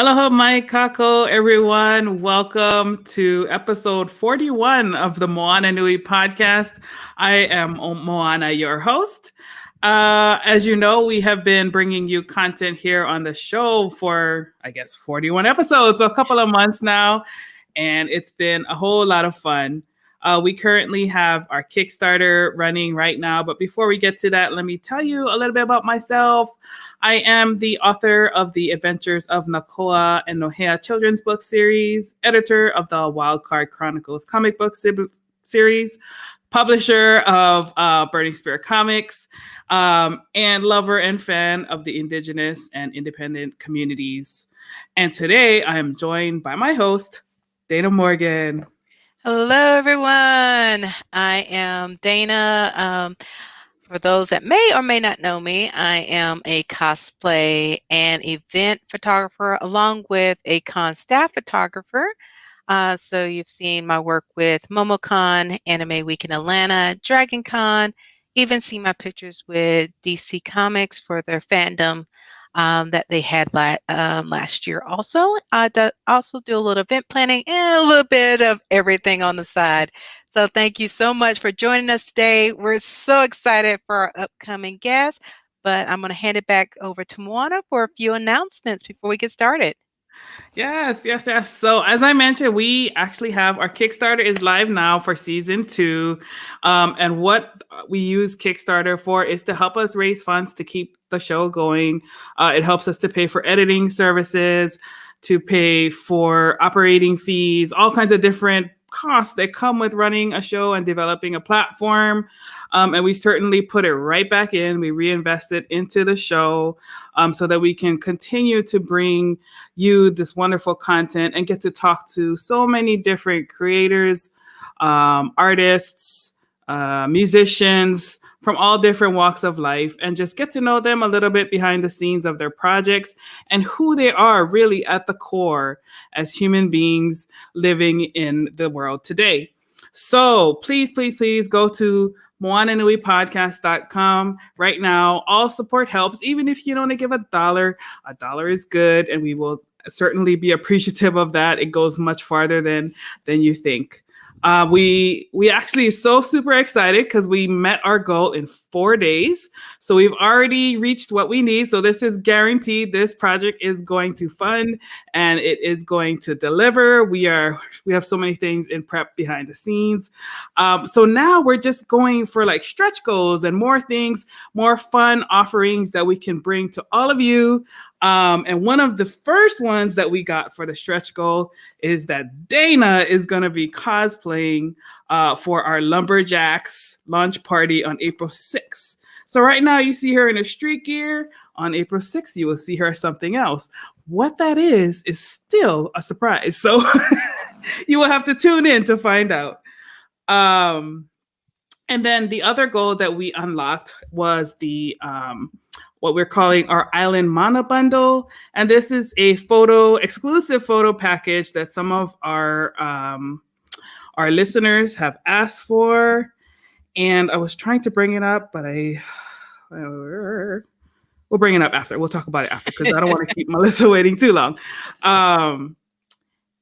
Aloha mai kako, everyone. Welcome to episode 41 of the Moana Nui Podcast. I am Moana, your host. As you know, we have been bringing you content here on the show for, 41 episodes, so a couple of months now, and it's been a whole lot of fun. We currently have our Kickstarter running right now, but before we get to that, let me tell you a little bit about myself. I am the author of the Adventures of Nakoa and Nohea children's book series, editor of the Wildcard Chronicles comic book series, publisher of Burning Spirit Comics, and lover and fan of the Indigenous and independent communities. And today I am joined by my host, Dana Morgan. Hello, everyone. I am Dana. For those that may or may not know me, I am a cosplay and event photographer along with a con staff photographer. So you've seen my work with MomoCon, Anime Week in Atlanta, Dragon Con, even seen my pictures with DC Comics for their fandom that they had last year. Also, I also do a little event planning and a little bit of everything on the side. So thank you so much for joining us today. We're so excited for our upcoming guest, but I'm going to hand it back over to Moana for a few announcements before we get started. Yes. So as I mentioned, we actually have our Kickstarter is live now for season 2. And what we use Kickstarter for is to help us raise funds to keep the show going. It helps us to pay for editing services, to pay for operating fees, all kinds of different costs that come with running a show and developing a platform. And we certainly put it right back in. We reinvest it into the show so that we can continue to bring you this wonderful content and get to talk to so many different creators, artists, musicians from all different walks of life, and just get to know them a little bit behind the scenes of their projects and who they are really at the core as human beings living in the world today. So please go to moananuipodcast.com right now. All support helps. Even if you only give $1 is good, and we will certainly be appreciative of that. It goes much farther than you think. We actually are so super excited because we met our goal in 4 days. So we've already reached what we need. So this is guaranteed. This project is going to fund and it is going to deliver. We have so many things in prep behind the scenes. So now we're just going for like stretch goals and more things, more fun offerings that we can bring to all of you. And one of the first ones that we got for the stretch goal is that Dana is going to be cosplaying for our Lumberjacks launch party on April 6th. So right now you see her in a street gear. On April 6th, you will see her as something else. What that is still a surprise. So you will have to tune in to find out. And then the other goal that we unlocked was the what we're calling our Island Mana Bundle. And this is a exclusive photo package that some of our listeners have asked for. And I was trying to bring it up, but we'll bring it up after. We'll talk about it after because I don't want to keep Melissa waiting too long.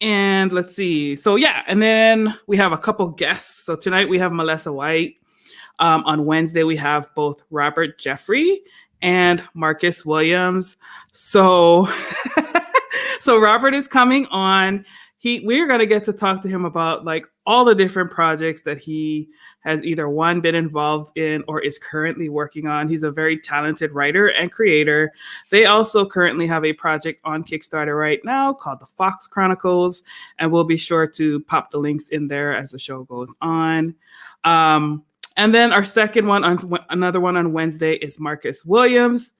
And let's see. So yeah, and then we have a couple guests. So tonight we have Malissa White. On Wednesday, we have both Robert Jeffrey and Marcus Williams. So Robert is coming on. We're going to get to talk to him about like all the different projects that he has either been involved in or is currently working on. He's a very talented writer and creator. They also currently have a project on Kickstarter right now called The Fox Chronicles, and we'll be sure to pop the links in there as the show goes on. And then our second one, another one on Wednesday, is Marcus Williams.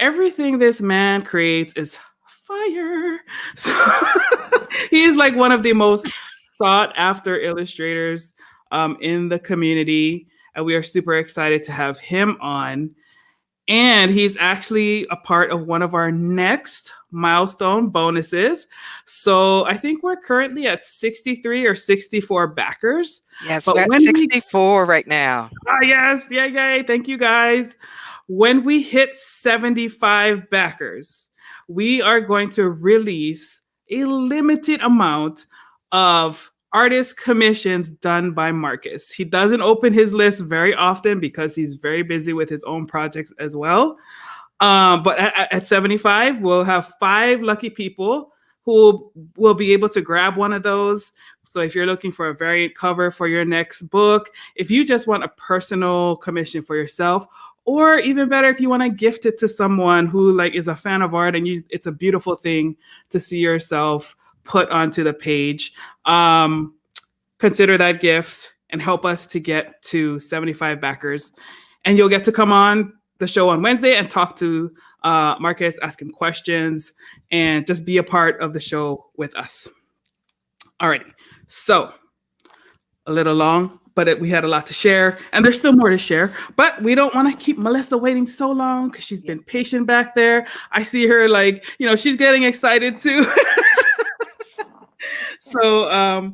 Everything this man creates is fire. So he's like one of the most sought after illustrators in the community. And we are super excited to have him on. And he's actually a part of one of our next milestone bonuses. So I think we're currently at 63 or 64 backers. Yes, we're at 64 right now. Yes. Yay. Thank you, guys. When we hit 75 backers, we are going to release a limited amount of artist commissions done by Marcus. He doesn't open his list very often because he's very busy with his own projects as well. But at 75, we'll have 5 lucky people who will be able to grab one of those. So if you're looking for a variant cover for your next book, if you just want a personal commission for yourself, or even better, if you want to gift it to someone who like is a fan of art and it's a beautiful thing to see yourself put onto the page, consider that gift and help us to get to 75 backers. And you'll get to come on the show on Wednesday and talk to Marcus, ask him questions, and just be a part of the show with us. Alrighty, so a little long, but we had a lot to share, and there's still more to share, but we don't want to keep Melissa waiting so long because she's been patient back there. I see her like, she's getting excited too. So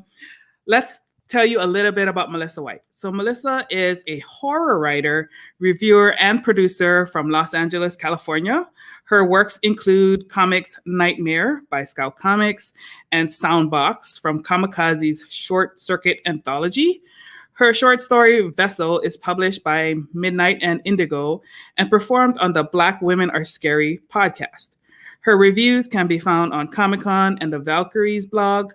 let's tell you a little bit about Malissa White. So Melissa is a horror writer, reviewer, and producer from Los Angeles, California. Her works include comics Nightmare by Scout Comics and SOUNDBOX from Kamikaze's Short Circuit Anthology. Her short story Vessel is published by Midnight and Indigo and performed on the Black Women Are Scary podcast. Her reviews can be found on Comicon and The Valkyries blog.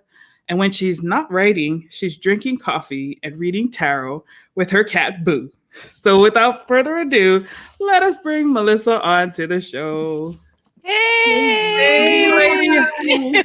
And when she's not writing, she's drinking coffee and reading tarot with her cat, Boo. So without further ado, let us bring Melissa on to the show. Hey, lady.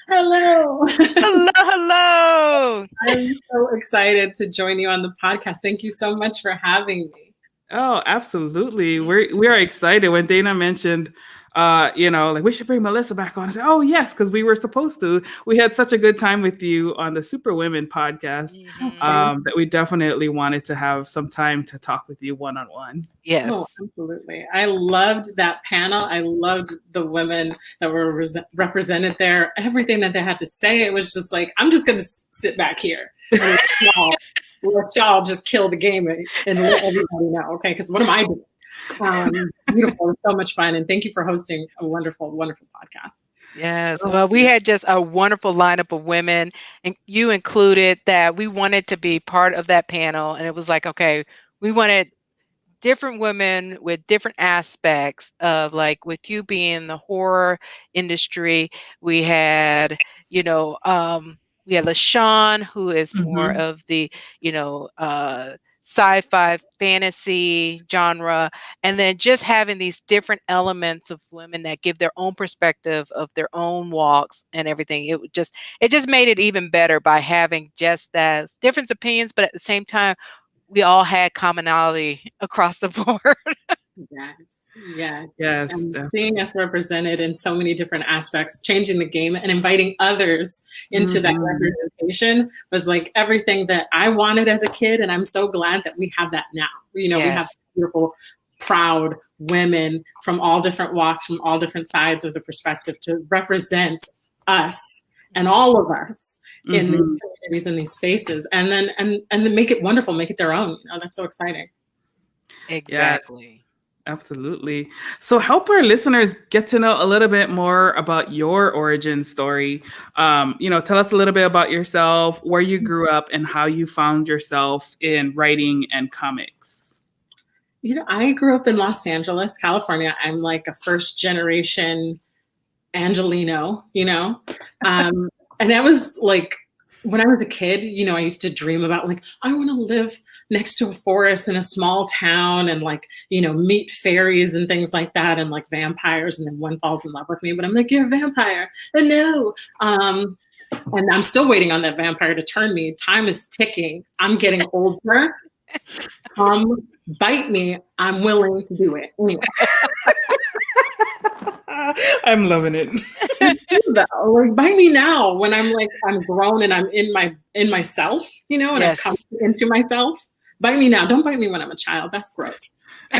Hello. Hello. I'm so excited to join you on the podcast. Thank you so much for having me. Oh, absolutely. We are excited. When Dana mentioned like we should bring Melissa back on. I said, oh yes, because we were supposed to. We had such a good time with you on the Super Women podcast that we definitely wanted to have some time to talk with you one-on-one. Yes. Oh, absolutely. I loved that panel. I loved the women that were represented there. Everything that they had to say, it was just like, I'm just going to sit back here and let y'all just kill the game and let everybody know, okay? Because what am I doing? Beautiful. So much fun. And thank you for hosting a wonderful, wonderful podcast. Yes. Well, we had just a wonderful lineup of women, and you included, that we wanted to be part of that panel. And it was like, okay, we wanted different women with different aspects of, like, with you being the horror industry, we had, we had LaShawn, who is more of the, sci-fi fantasy genre, and then just having these different elements of women that give their own perspective of their own walks and everything. It just made it even better by having just as different opinions, but at the same time, we all had commonality across the board. Yes. And seeing us represented in so many different aspects, changing the game and inviting others into that representation was like everything that I wanted as a kid. And I'm so glad that we have that now. We have beautiful, proud women from all different walks, from all different sides of the perspective to represent us and all of us in these communities, in these spaces, and then make it wonderful, make it their own. That's so exciting. Exactly. Yes. Absolutely. So help our listeners get to know a little bit more about your origin story. Tell us a little bit about yourself, where you grew up, and how you found yourself in writing and comics. I grew up in Los Angeles, California. I'm like a first generation Angelino, and I was like, when I was a kid, I used to dream about like, I want to live next to a forest in a small town and like, meet fairies and things like that and like vampires, and then one falls in love with me, but I'm like, you're a vampire. And no. And I'm still waiting on that vampire to turn me. Time is ticking. I'm getting older. Bite me. I'm willing to do it. Anyway. I'm loving it. Like, bite me now when I'm grown and I'm in myself, and I've come into myself. Bite me now. Don't bite me when I'm a child. That's gross. I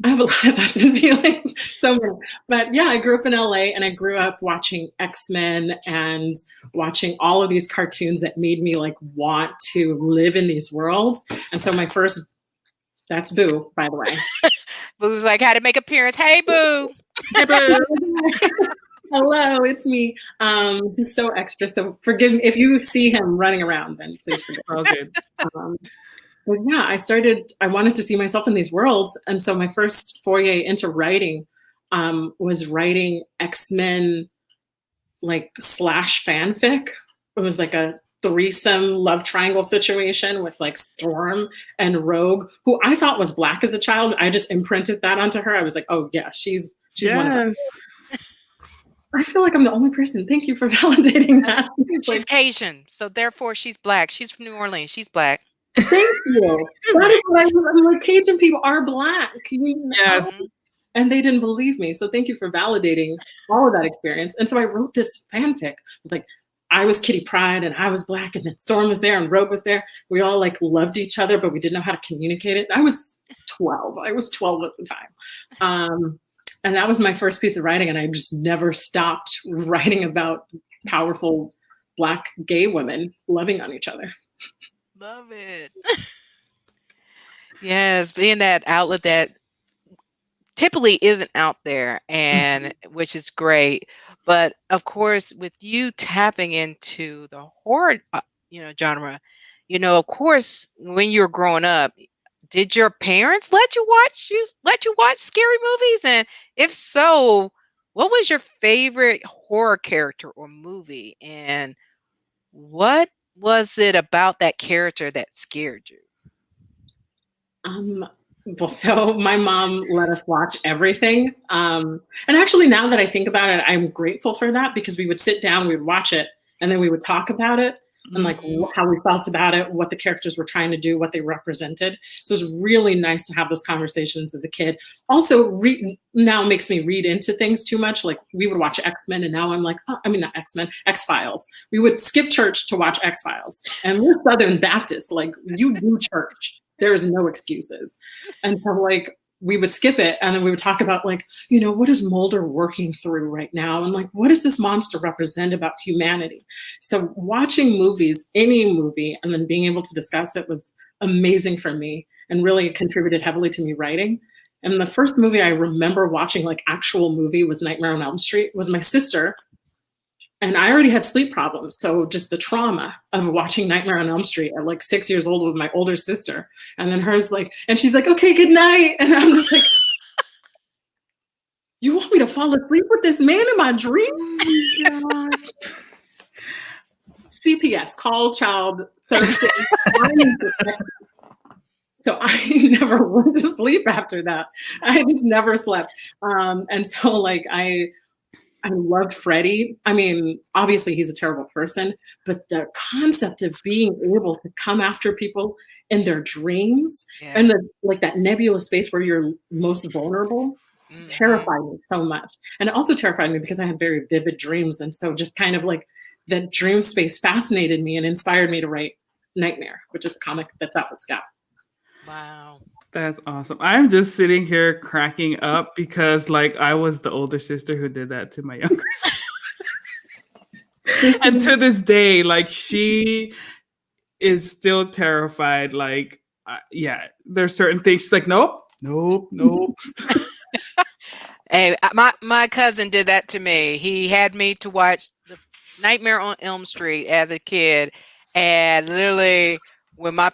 have a lot of thoughts and feelings. So many. But yeah, I grew up in LA and I grew up watching X-Men and watching all of these cartoons that made me like want to live in these worlds. And so that's Boo, by the way. Boo's like, had to make appearance. Hey, Boo. Hey, boo. Hello, it's me. He's so extra. So forgive me if you see him running around. Then please forgive me. All good. But yeah, I wanted to see myself in these worlds. And so my first foray into writing was writing X-Men like / fanfic. It was like a threesome love triangle situation with like Storm and Rogue, who I thought was Black as a child. I just imprinted that onto her. I was like, oh yeah, she's one of us. I feel like I'm the only person. Thank you for validating that. She's Cajun, so therefore she's Black. She's from New Orleans. She's Black. Thank you. That is what I'm like. Cajun people are Black. Yes. And they didn't believe me. So thank you for validating all of that experience. And so I wrote this fanfic. It was like, I was Kitty Pryde and I was Black, and then Storm was there and Rogue was there. We all like loved each other, but we didn't know how to communicate it. I was 12. I was 12 at the time. And that was my first piece of writing. And I just never stopped writing about powerful Black gay women loving on each other. Love it. Yes, being that outlet that typically isn't out there, and which is great. But of course, with you tapping into the horror, genre, of course, when you were growing up, did your parents let you watch scary movies? And if so, what was your favorite horror character or movie? And what was it about that character that scared you? Well, so my mom let us watch everything. And actually, now that I think about it, I'm grateful for that, because we would sit down, we would watch it, and then we would talk about it and like how we felt about it, what the characters were trying to do, what they represented. So it's really nice to have those conversations as a kid. Also, now makes me read into things too much. Like we would watch X-Men, and now I'm like, not X-Men, X-Files. We would skip church to watch X-Files. And we're Southern Baptists, like you do church. There's no excuses. And so like we would skip it, and then we would talk about like, what is Mulder working through right now? And like, what does this monster represent about humanity? So watching movies, any movie, and then being able to discuss it was amazing for me and really contributed heavily to me writing. And the first movie I remember watching, like actual movie, was Nightmare on Elm Street. It was my sister. And I already had sleep problems. So just the trauma of watching Nightmare on Elm Street at like 6 years old with my older sister. And then hers and she's like, okay, good night. And I'm just like, you want me to fall asleep with this man in my dream? Oh CPS, call child services. So I never went to sleep after that. I just never slept. And so like I loved Freddy. I mean, obviously he's a terrible person, but the concept of being able to come after people in their dreams and that nebulous space where you're most vulnerable terrified me so much. And it also terrified me because I had very vivid dreams. And so just kind of like that dream space fascinated me and inspired me to write Nightmare, which is a comic that's out with Scott. Wow. That's awesome. I'm just sitting here cracking up because like I was the older sister who did that to my younger sister. And to this day, like she is still terrified. Like, there's certain things she's like, nope. Hey, my cousin did that to me. He had me to watch the Nightmare on Elm Street as a kid. And literally when my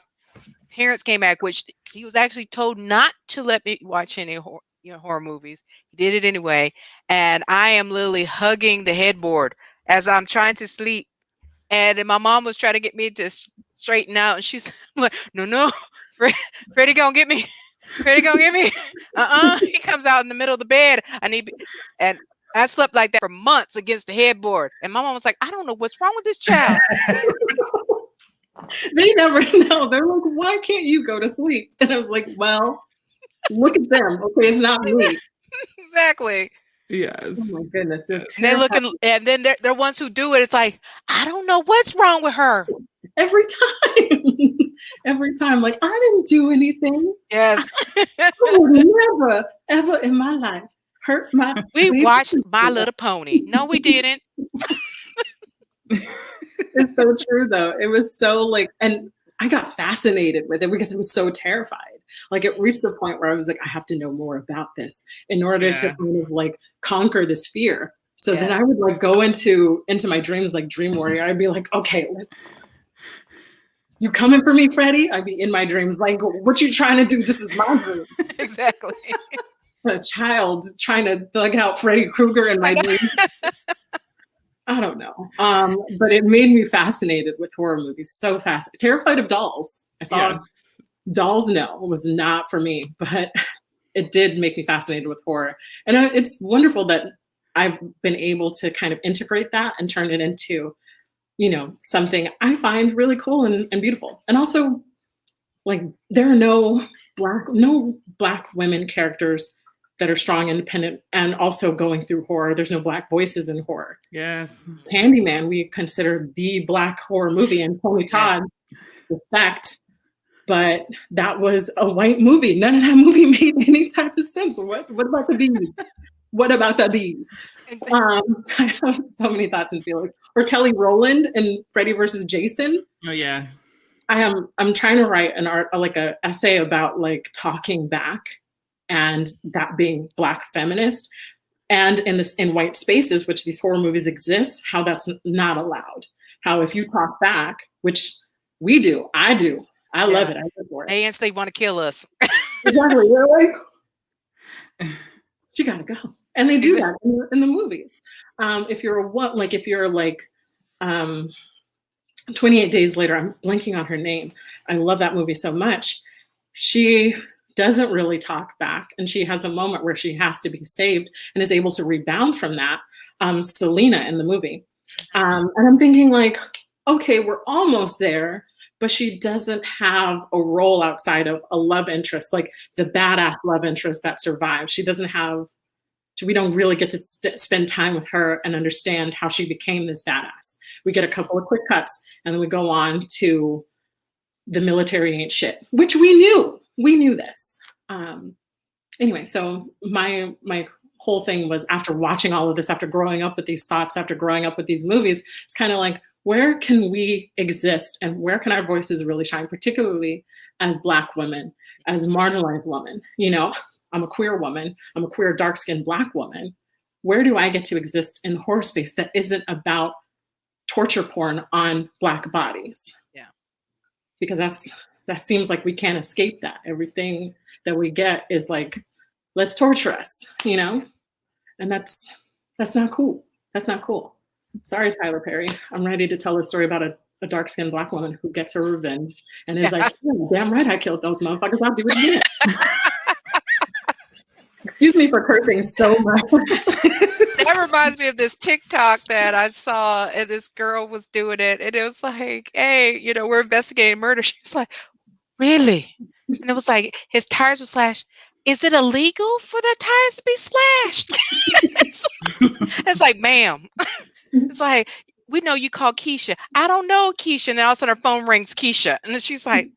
parents came back, which he was actually told not to let me watch any horror movies. He did it anyway. And I am literally hugging the headboard as I'm trying to sleep. And then my mom was trying to get me to straighten out. And she's like, no, Freddy gonna get me. Freddy gonna get me. He comes out in the middle of the bed. And I slept like that for months against the headboard. And my mom was like, I don't know what's wrong with this child. They never know. They're like, why can't you go to sleep? And I was like, well, look at them. Okay, it's not me. Exactly. Yes. Oh my goodness. They're looking, and then they're ones who do it. It's like, I don't know what's wrong with her. Every time. Every time. Like, I didn't do anything. Yes. I would never, ever in my life hurt my We watched My Little Pony. No, we didn't. It's so true though. It was so like, and I got fascinated with it because I was so terrified. Like it reached the point where I was like, I have to know more about this in order to kind of like conquer this fear. So then I would like go into my dreams like Dream Warrior. I'd be like, okay, you coming for me, Freddy? I'd be in my dreams like, what you trying to do? This is my dream. Exactly. A child trying to thug out Freddy Krueger in my dreams. I don't know. But it made me fascinated with horror movies. So fascinated. Terrified of dolls. I saw dolls. No, it was not for me, but it did make me fascinated with horror. And it's wonderful that I've been able to kind of integrate that and turn it into, you know, something I find really cool and beautiful. And also, like, there are no black women characters that are strong, independent, and also going through horror. There's no black voices in horror. Yes. Candyman, we consider the black horror movie, and Tony Todd, respect, but that was a white movie. None of that movie made any type of sense. What about the bees? What about the bees? I have so many thoughts and feelings. Or Kelly Rowland in Freddy versus Jason. Oh yeah. I'm trying to write an essay about like talking back and that being Black feminist, and in white spaces, which these horror movies exist, how that's not allowed. How if you talk back, which we do, I do, I love it. I live for it. They instantly want to kill us. Exactly. They're like, she gotta go, and they do that in the movies. If you're 28 Days Later, I'm blanking on her name. I love that movie so much. She doesn't really talk back, and she has a moment where she has to be saved and is able to rebound from that. Selena in the movie. And I'm thinking like, okay, we're almost there, but she doesn't have a role outside of a love interest, like the badass love interest that survives. We don't really get to spend time with her and understand how she became this badass. We get a couple of quick cuts, and then we go on to the military ain't shit, which we knew. We knew this. Anyway, so my whole thing was, after watching all of this, after growing up with these thoughts, after growing up with these movies, it's kind of like, where can we exist and where can our voices really shine, particularly as Black women, as marginalized women? You know, I'm a queer woman. I'm a queer, dark-skinned Black woman. Where do I get to exist in the horror space that isn't about torture porn on Black bodies? Yeah. Because that seems like we can't escape that. Everything that we get is like, let's torture us, you know? And that's not cool. That's not cool. Sorry, Tyler Perry. I'm ready to tell a story about a dark-skinned Black woman who gets her revenge and is like, yeah, damn right I killed those motherfuckers. I'll do it again. Excuse me for cursing so much. That reminds me of this TikTok that I saw, and this girl was doing it, and it was like, hey, you know, we're investigating murder. She's like, really? And it was like, his tires were slashed. Is it illegal for the tires to be slashed? It's like, ma'am. It's like, we know you called Keisha. I don't know Keisha. And then all of a sudden her phone rings, Keisha. And then she's like,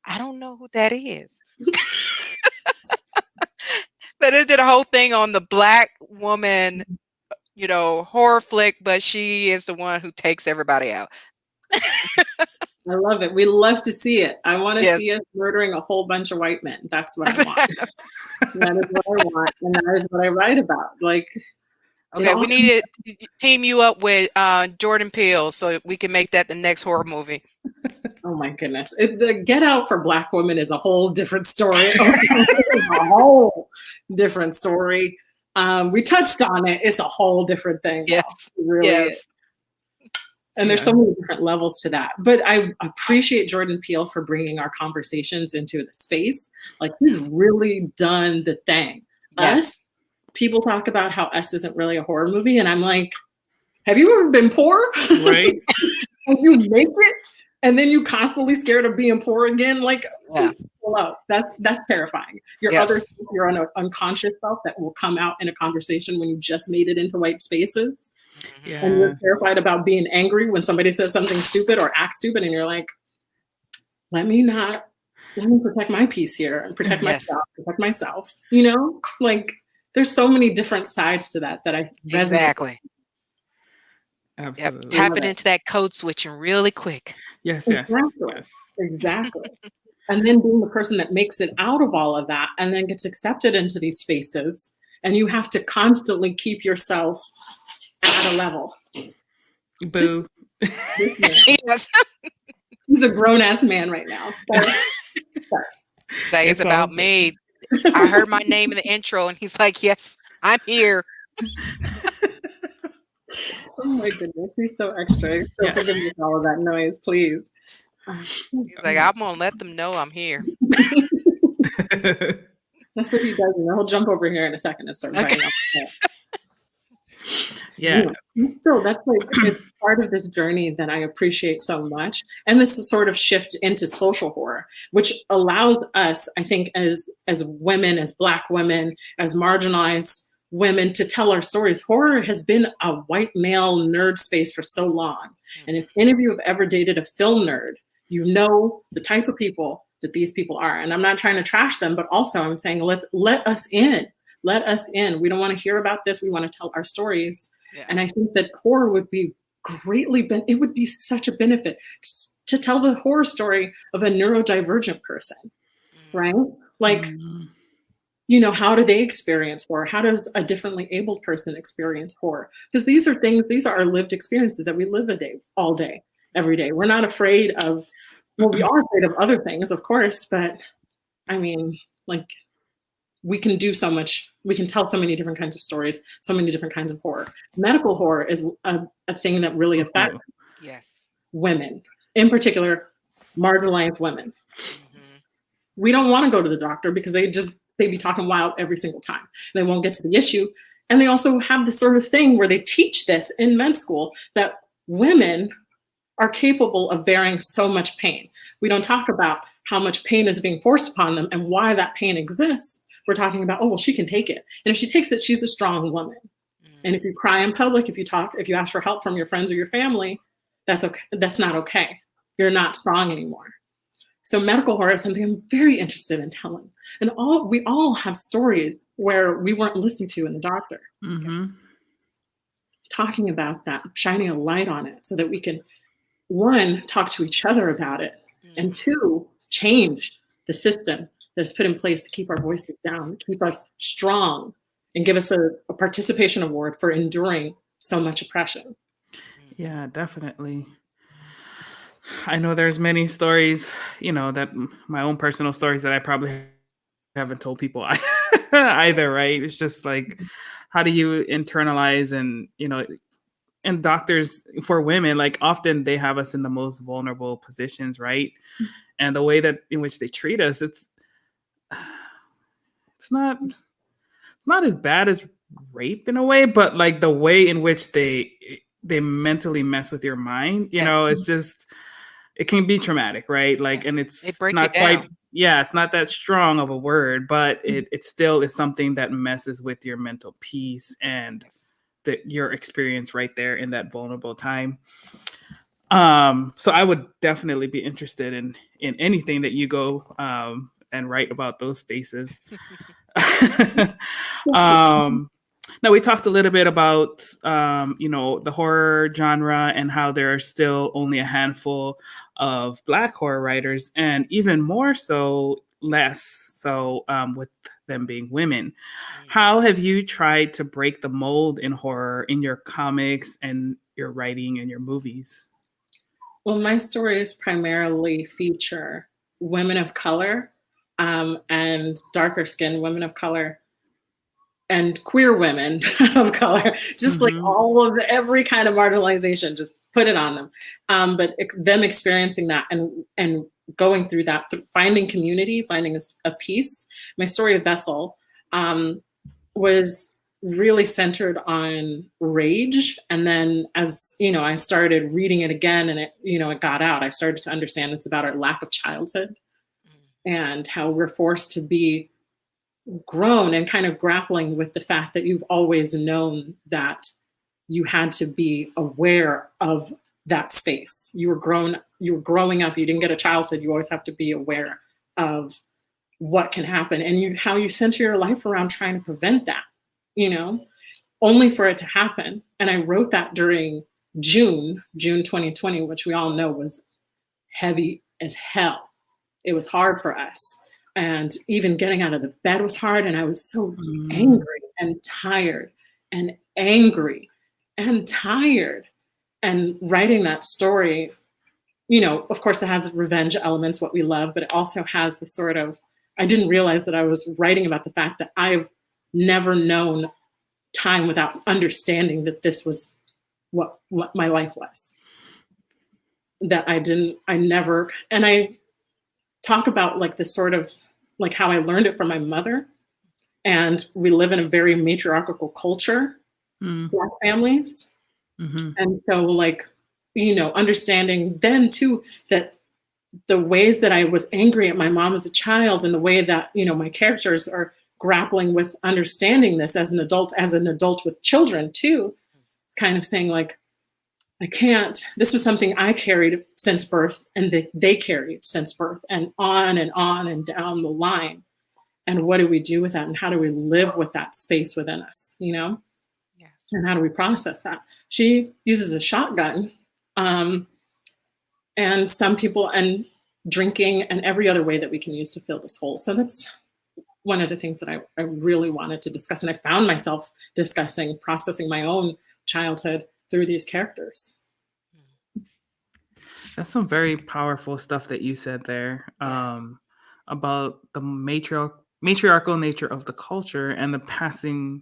I don't know who that is. But it did a whole thing on the Black woman, you know, horror flick, but she is the one who takes everybody out. I love it. We love to see it. I want to see us murdering a whole bunch of white men. That's what I want. That is what I want. And that is what I write about. Like, okay, we need to team you up with Jordan Peele so we can make that the next horror movie. Oh my goodness. The Get Out for Black women is a whole different story. A whole different story. We touched on it. It's a whole different thing. Yes. It really is. And there's so many different levels to that. But I appreciate Jordan Peele for bringing our conversations into the space. Like, he's really done the thing. Yes. Us, people talk about how Us isn't really a horror movie. And I'm like, have you ever been poor? Right. And you make it, and then you constantly scared of being poor again. Like, hello, that's terrifying. Your other, your unconscious self that will come out in a conversation when you just made it into white spaces. Yeah. And you're terrified about being angry when somebody says something stupid or acts stupid, and you're like, let me protect my peace here and protect myself, you know? Like, there's so many different sides to that I resonate. Exactly. Absolutely. Yep. Tap it into that code switching really quick. Yes. Exactly. and then being the person that makes it out of all of that and then gets accepted into these spaces. And you have to constantly keep yourself at a level. Boo. Yes. He's a grown-ass man right now. Sorry. That is about me. I heard my name in the intro, and he's like, yes, I'm here. Oh my goodness, he's so extra. So forgive me with all of that noise, please. He's like, I'm going to let them know I'm here. That's what he does. And he'll jump over here in a second and start biting off the head. Yeah. So that's like it's part of this journey that I appreciate so much. And this sort of shift into social horror, which allows us, I think, as women, as Black women, as marginalized women to tell our stories. Horror has been a white male nerd space for so long. And if any of you have ever dated a film nerd, you know the type of people that these people are. And I'm not trying to trash them, but also I'm saying, let us in. Let us in. We don't want to hear about this. We want to tell our stories. Yeah. And I think that horror would be it would be such a benefit to tell the horror story of a neurodivergent person, right? Like, you know, how do they experience horror? How does a differently abled person experience horror? Because these are our lived experiences that we live all day, every day. We're not afraid of, well, we are afraid of other things, of course, but I mean, like, we can do so much. We can tell so many different kinds of stories, so many different kinds of horror. Medical horror is a thing that really affects women, in particular, marginalized women. We don't want to go to the doctor because they be talking wild every single time. They won't get to the issue. And they also have this sort of thing where they teach this in med school that women are capable of bearing so much pain. We don't talk about how much pain is being forced upon them and why that pain exists. We're talking about, oh, well, she can take it. And if she takes it, she's a strong woman. And if you cry in public, if you ask for help from your friends or your family, that's okay. That's not okay. You're not strong anymore. So medical horror is something I'm very interested in telling. And we all have stories where we weren't listened to in the doctor. Talking about that, shining a light on it so that we can, one, talk to each other about it, and two, change the system that's put in place to keep our voices down, keep us strong, and give us a participation award for enduring so much oppression. Yeah, definitely. I know there's many stories, you know, that my own personal stories that I probably haven't told people either, right? It's just like, how do you internalize and, you know, and doctors for women, like often they have us in the most vulnerable positions, right? And the way that in which they treat us, it's not as bad as rape in a way, but like the way in which they mentally mess with your mind, you know, it's just, it can be traumatic, right? Like, and it's not quite, it's not that strong of a word, but it still is something that messes with your mental peace and your experience right there in that vulnerable time. So I would definitely be interested in anything that you go and write about those spaces. Now we talked a little bit about you know, the horror genre and how there are still only a handful of Black horror writers, and even more so, less so with them being women. How have you tried to break the mold in horror in your comics and your writing and your movies? Well, my stories primarily feature women of color and darker skinned women of color and queer women of color, just like all of every kind of marginalization, just put it on them. But them experiencing that and going through that, finding community, finding a peace. My story of Vessel was really centered on rage. And then as, you know, I started reading it again and it got out, I started to understand it's about our lack of childhood and how we're forced to be grown and kind of grappling with the fact that you've always known that you had to be aware of that space. You were growing up, you didn't get a childhood, you always have to be aware of what can happen and how you center your life around trying to prevent that, you know, only for it to happen. And I wrote that during June 2020, which we all know was heavy as hell. it was hard for us. And even getting out of the bed was hard. And I was so angry and tired and angry and tired. And writing that story, you know, of course, it has revenge elements, what we love, but it also has the sort of, I didn't realize that I was writing about the fact that I've never known time without understanding that this was what my life was. That I never, and I talk about like this sort of, like how I learned it from my mother. And we live in a very matriarchal culture, Black families. And so like, you know, understanding then too, that the ways that I was angry at my mom as a child and the way that, you know, my characters are grappling with understanding this as an adult with children too. It's kind of saying like, I can't, this was something I carried since birth and they carried since birth and on and down the line. And what do we do with that? And how do we live with that space within us, you know? Yes. And how do we process that? She uses a shotgun and some people, and drinking and every other way that we can use to fill this hole. So that's one of the things that I really wanted to discuss. And I found myself processing my own childhood through these characters. That's some very powerful stuff that you said there, about the matriarchal nature of the culture and the passing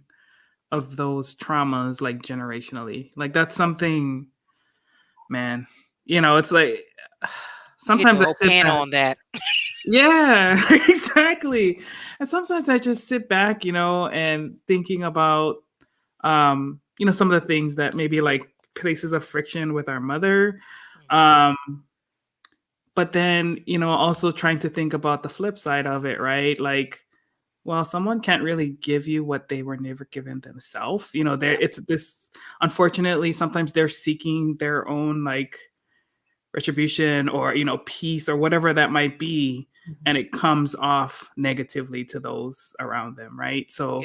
of those traumas, like generationally. Like that's something, man, you know, it's like sometimes I sit back on that. Yeah, exactly. And sometimes I just sit back, you know, and thinking about, you know, some of the things that maybe like places of friction with our mother. But then, you know, also trying to think about the flip side of it, right? Like, well, someone can't really give you what they were never given themselves. You know, it's this, unfortunately, sometimes they're seeking their own like retribution or, you know, peace or whatever that might be. And it comes off negatively to those around them, right? So,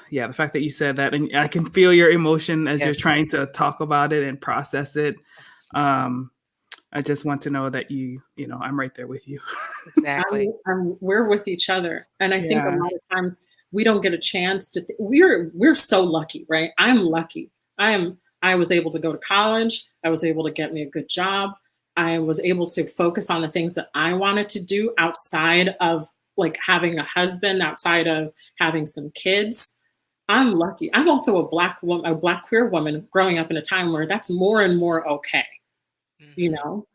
yeah, the fact that you said that, and I can feel your emotion as you're trying to talk about it and process it. I just want to know that you know, I'm right there with you. Exactly. We're with each other. And I think a lot of times we don't get a chance to, we're so lucky, right? I'm lucky. I was able to go to college. I was able to get me a good job. I was able to focus on the things that I wanted to do outside of like having a husband, outside of having some kids. I'm lucky. I'm also a Black woman, a Black queer woman growing up in a time where that's more and more okay. You know,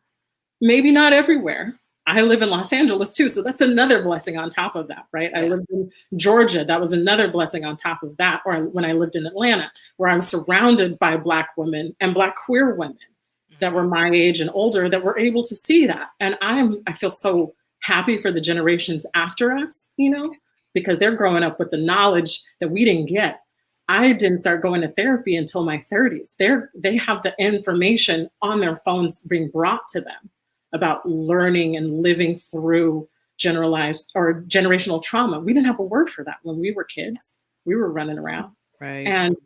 maybe not everywhere. I live in Los Angeles too. So that's another blessing on top of that, right? I lived in Georgia. That was another blessing on top of that. Or when I lived in Atlanta, where I was surrounded by Black women and Black queer women that were my age and older that were able to see that. And I feel so happy for the generations after us, you know, because they're growing up with the knowledge that we didn't get. I didn't start going to therapy until my 30s. They have the information on their phones being brought to them about learning and living through generalized or generational trauma. We didn't have a word for that when we were kids. We were running around. Right. And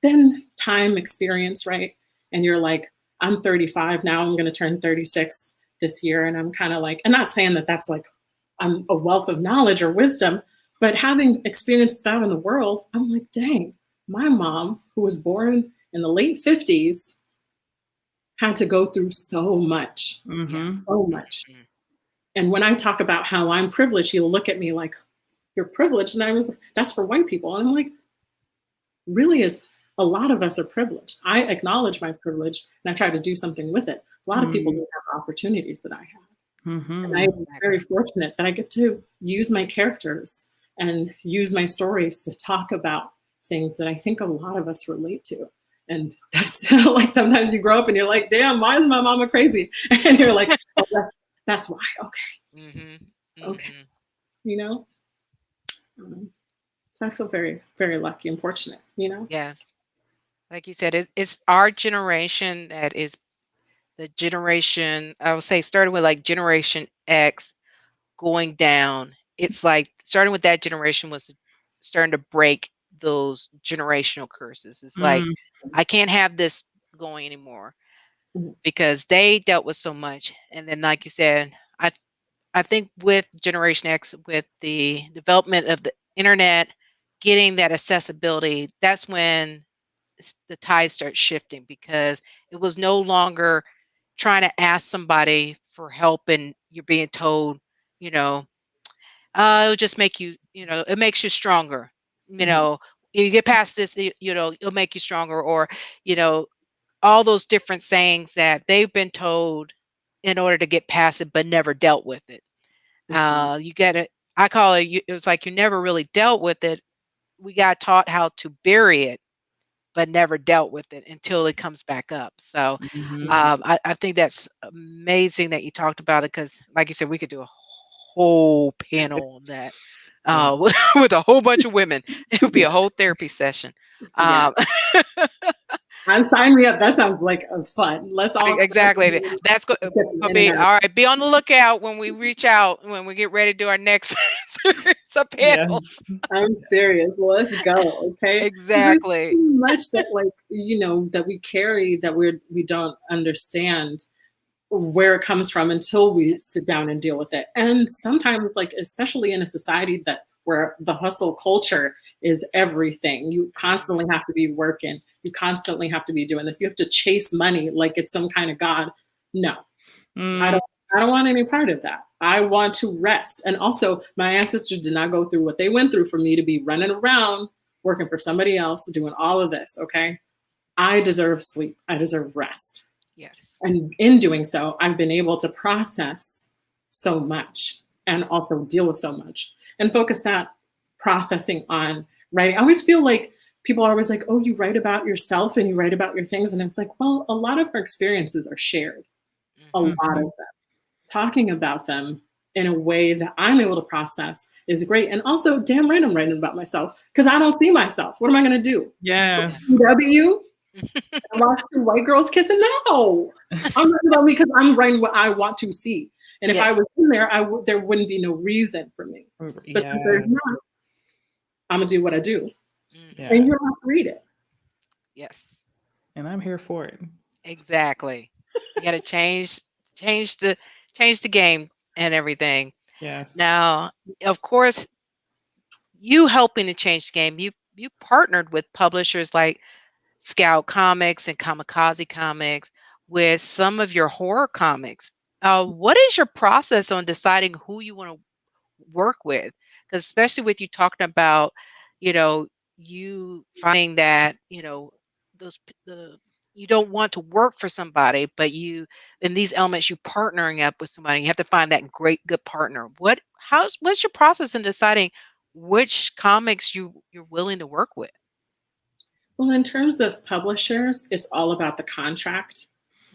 then time experience, right? And you're like, I'm 35 now, I'm going to turn 36 this year. And I'm kind of like, I'm not saying that that's like, I'm a wealth of knowledge or wisdom, but having experienced out in the world, I'm like, dang, my mom, who was born in the late 50s, had to go through so much, so much. And when I talk about how I'm privileged, she'll look at me like, you're privileged. And I was like, that's for white people. And I'm like, really is, a lot of us are privileged. I acknowledge my privilege and I try to do something with it. A lot of people don't have opportunities that I have. And I'm very fortunate that I get to use my characters and use my stories to talk about things that I think a lot of us relate to. And that's like, sometimes you grow up and you're like, damn, why is my mama crazy? And you're like, oh, that's why. Okay. Okay. You know? So I feel very, very lucky and fortunate, you know? Yes. Like you said, it's our generation that is the generation, I would say, starting with like Generation X going down. It's like starting with that generation was starting to break those generational curses. It's like, I can't have this going anymore. because they dealt with so much. And then, like you said, I think with Generation X, with the development of the internet, getting that accessibility, that's when the tide starts shifting, because it was no longer trying to ask somebody for help and you're being told, you know, it'll just make you, it makes you stronger. You get past this, it'll make you stronger, or, all those different sayings that they've been told in order to get past it, but never dealt with it. You get it. I call it, it was like you never really dealt with it. We got taught how to bury it, but never dealt with it until it comes back up. So I think that's amazing that you talked about it, because like you said, we could do a whole panel on that with a whole bunch of women. It would be a whole therapy session. Sign me up. That sounds like fun. Let's all exactly. That's going to be all right. Be on the lookout when we reach out, when we get ready to do our next panel. Yes. I'm serious. Well, let's go. Okay. Exactly. There's too much that, that we carry, that we don't understand where it comes from until we sit down and deal with it. And sometimes, especially in a society where the hustle culture is everything, you constantly have to be working. You constantly have to be doing this. You have to chase money like it's some kind of god. No, I don't want any part of that. I want to rest. And also, my ancestors did not go through what they went through for me to be running around working for somebody else, doing all of this. Okay, I deserve sleep. I deserve rest. Yes. And in doing so, I've been able to process so much and also deal with so much and focus that processing on writing. I always feel like people are always like, oh, you write about yourself and you write about your things. And it's like, well, a lot of our experiences are shared. A lot of them. Talking about them in a way that I'm able to process is great. And also, damn right, I'm writing about myself because I don't see myself. What am I going to do? Yes. W? I watch two white girls kissing? No. I'm writing about me because I'm writing what I want to see. And if I was in there, there wouldn't be no reason for me. But since there's not, I'm going to do what I do. And you don't have to read it. Yes. And I'm here for it. Exactly. You got to change the game and everything. Yes. Now, of course, you helping to change the game, you partnered with publishers like Scout Comics and Kamikaze Comics with some of your horror comics. What is your process on deciding who you want to work with? Because especially with you talking about, you finding that, you don't want to work for somebody, but in these elements, you partnering up with somebody, you have to find that good partner. What's your process in deciding which comics you're willing to work with? Well, in terms of publishers, it's all about the contract.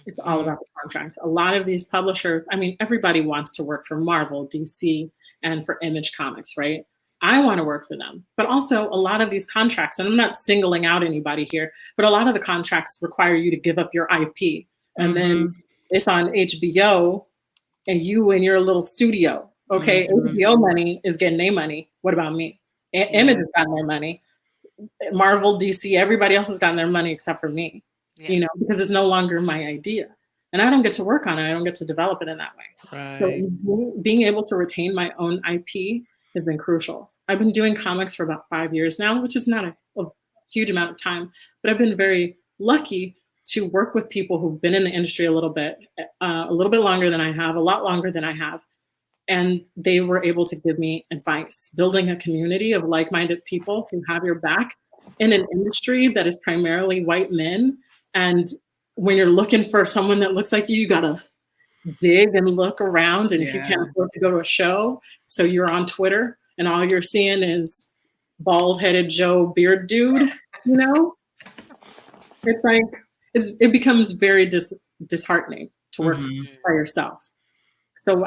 It's all about the contract. A lot of these publishers, everybody wants to work for Marvel, DC, and for Image Comics, right? I want to work for them. But also a lot of these contracts, and I'm not singling out anybody here, but a lot of the contracts require you to give up your IP. And then it's on HBO and you and your little studio. Okay, HBO money is getting their money. What about me? Image has gotten their money. Marvel, DC, everybody else has gotten their money except for me, because it's no longer my idea. And I don't get to work on it. I don't get to develop it in that way. Right. So being able to retain my own IP has been crucial. I've been doing comics for about 5 years now, which is not a huge amount of time, but I've been very lucky to work with people who've been in the industry a little bit longer than I have, a lot longer than I have. And they were able to give me advice, building a community of like-minded people who have your back in an industry that is primarily white men. And when you're looking for someone that looks like you gotta dig and look around. And if you can't afford to go to a show, so you're on Twitter and all you're seeing is bald-headed Joe beard dude, it's like, it becomes very disheartening to work by yourself. So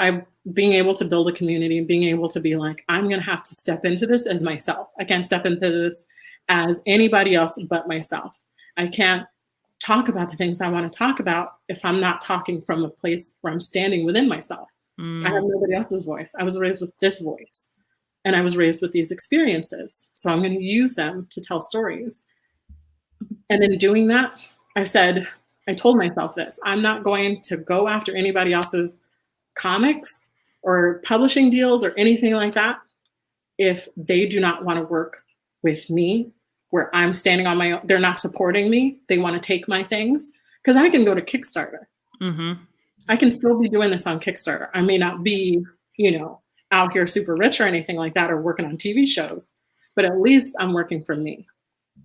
being able to build a community and being able to be like, I'm going to have to step into this as myself. I can't step into this as anybody else but myself. I can't talk about the things I want to talk about if I'm not talking from a place where I'm standing within myself. I have nobody else's voice. I was raised with this voice and I was raised with these experiences. So I'm going to use them to tell stories. And in doing that, I said, I told myself this. I'm not going to go after anybody else's comics or publishing deals or anything like that if they do not want to work with me, where I'm standing on my own. They're not supporting me. They want to take my things. Because I can go to Kickstarter. Mm-hmm. I can still be doing this on Kickstarter. I may not be, out here super rich or anything like that, or working on TV shows, but at least I'm working for me.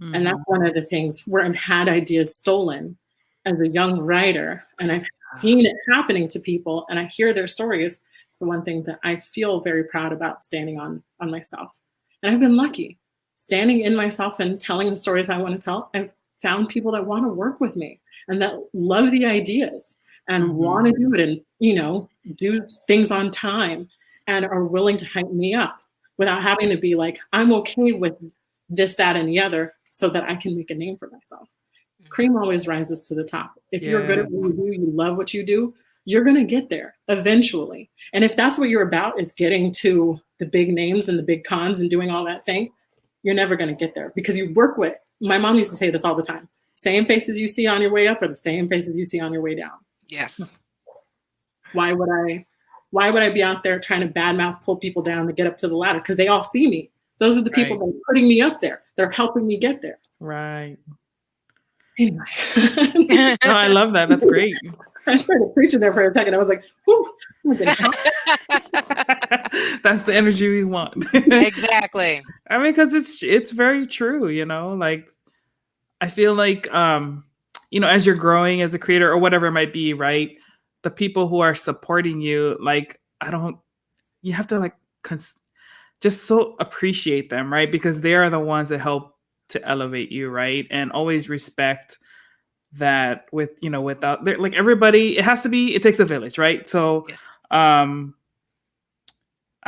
Mm-hmm. And that's one of the things where I've had ideas stolen as a young writer, and I've seen it happening to people, and I hear their stories. It's the one thing that I feel very proud about, standing on myself. And I've been lucky, standing in myself and telling the stories I want to tell. I've found people that want to work with me and that love the ideas and want to do it and, do things on time and are willing to hype me up without having to be like, I'm okay with this, that, and the other so that I can make a name for myself. Cream always rises to the top. If you're good at what you do, you love what you do, you're going to get there eventually. And if that's what you're about, is getting to the big names and the big cons and doing all that thing, you're never going to get there because you work with, my mom used to say this all the time, same faces you see on your way up are the same faces you see on your way down. Yes. Why would I be out there trying to badmouth, pull people down to get up to the ladder? Because they all see me. Those are the people that are putting me up there. They're helping me get there. Right. Anyway. Oh, I love that. That's great. I started preaching there for a second. I was like, whew. That's the energy we want. Exactly. I mean, because it's very true, like I feel like, as you're growing as a creator or whatever it might be, right? The people who are supporting you, like, you have to just so appreciate them, right? Because they are the ones that help to elevate you, right? And always respect that without like everybody, it takes a village, right? So, yes. I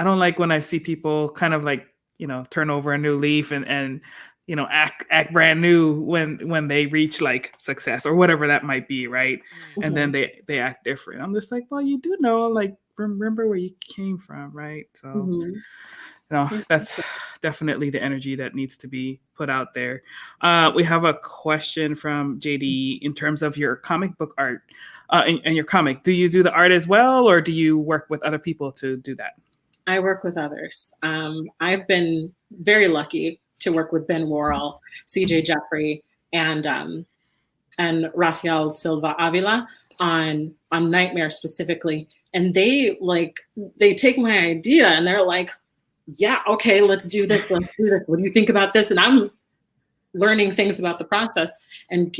don't like when I see people kind of turn over a new leaf and act brand new when they reach like success or whatever that might be, right? Mm-hmm. And then they act different. I'm just like, well, you do know, like, remember where you came from, right? So, that's definitely the energy that needs to be put out there. We have a question from JD in terms of your comic book art and your comic. Do you do the art as well, or do you work with other people to do that? I work with others. I've been very lucky to work with Ben Worrell, CJ Jeffrey, and Raciel Silva Avila on Nightmare specifically. And they take my idea and they're like, yeah, okay, let's do this. What do you think about this? And I'm learning things about the process and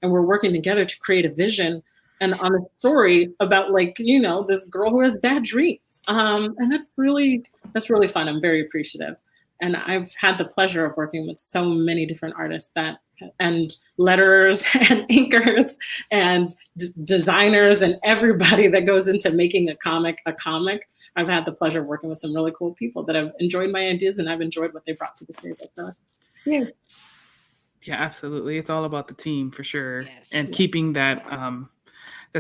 we're working together to create a vision and on a story about this girl who has bad dreams. And that's really fun. I'm very appreciative. And I've had the pleasure of working with so many different artists and letterers and inkers and designers and everybody that goes into making a comic. I've had the pleasure of working with some really cool people that have enjoyed my ideas and I've enjoyed what they brought to the table. So, yeah. Yeah, absolutely. It's all about the team for sure. Yes. And keeping that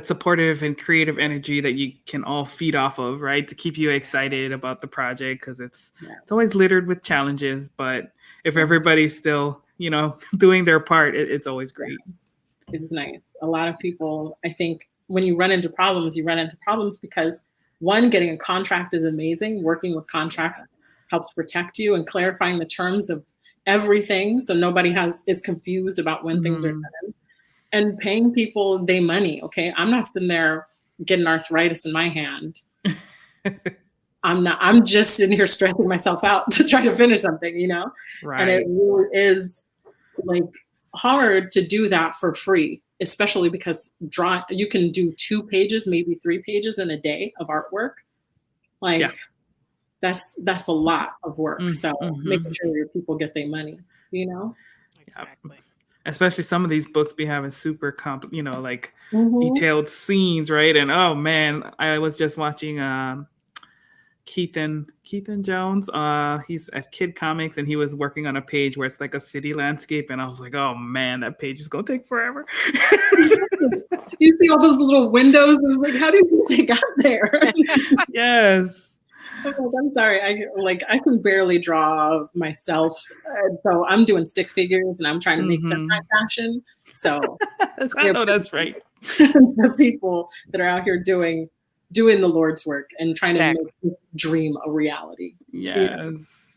supportive and creative energy that you can all feed off of, right? To keep you excited about the project, because it's always littered with challenges. But if everybody's still, doing their part, it's always great. It's nice. A lot of people, I think, when you run into problems because one, getting a contract is amazing. Working with contracts helps protect you and clarifying the terms of everything, so nobody is confused about when things are done. And paying people their money. Okay, I'm not sitting there getting arthritis in my hand. I'm just sitting here stressing myself out to try to finish something, Right. And it really is hard to do that for free, especially because you can do 2 pages, maybe 3 pages in a day of artwork. That's a lot of work. So making sure your people get their money, Exactly. Especially some of these books be having super detailed scenes, right? And oh man, I was just watching Keithan Jones. He's at Kid Comics and he was working on a page where it's like a city landscape, and I was like, oh man, that page is gonna take forever. You see all those little windows, and like, how do you think they got there? Yes. I'm sorry. I can barely draw myself, so I'm doing stick figures and I'm trying to make them my fashion. So I know that's right. The people that are out here doing the Lord's work and trying to make this dream a reality. Yes.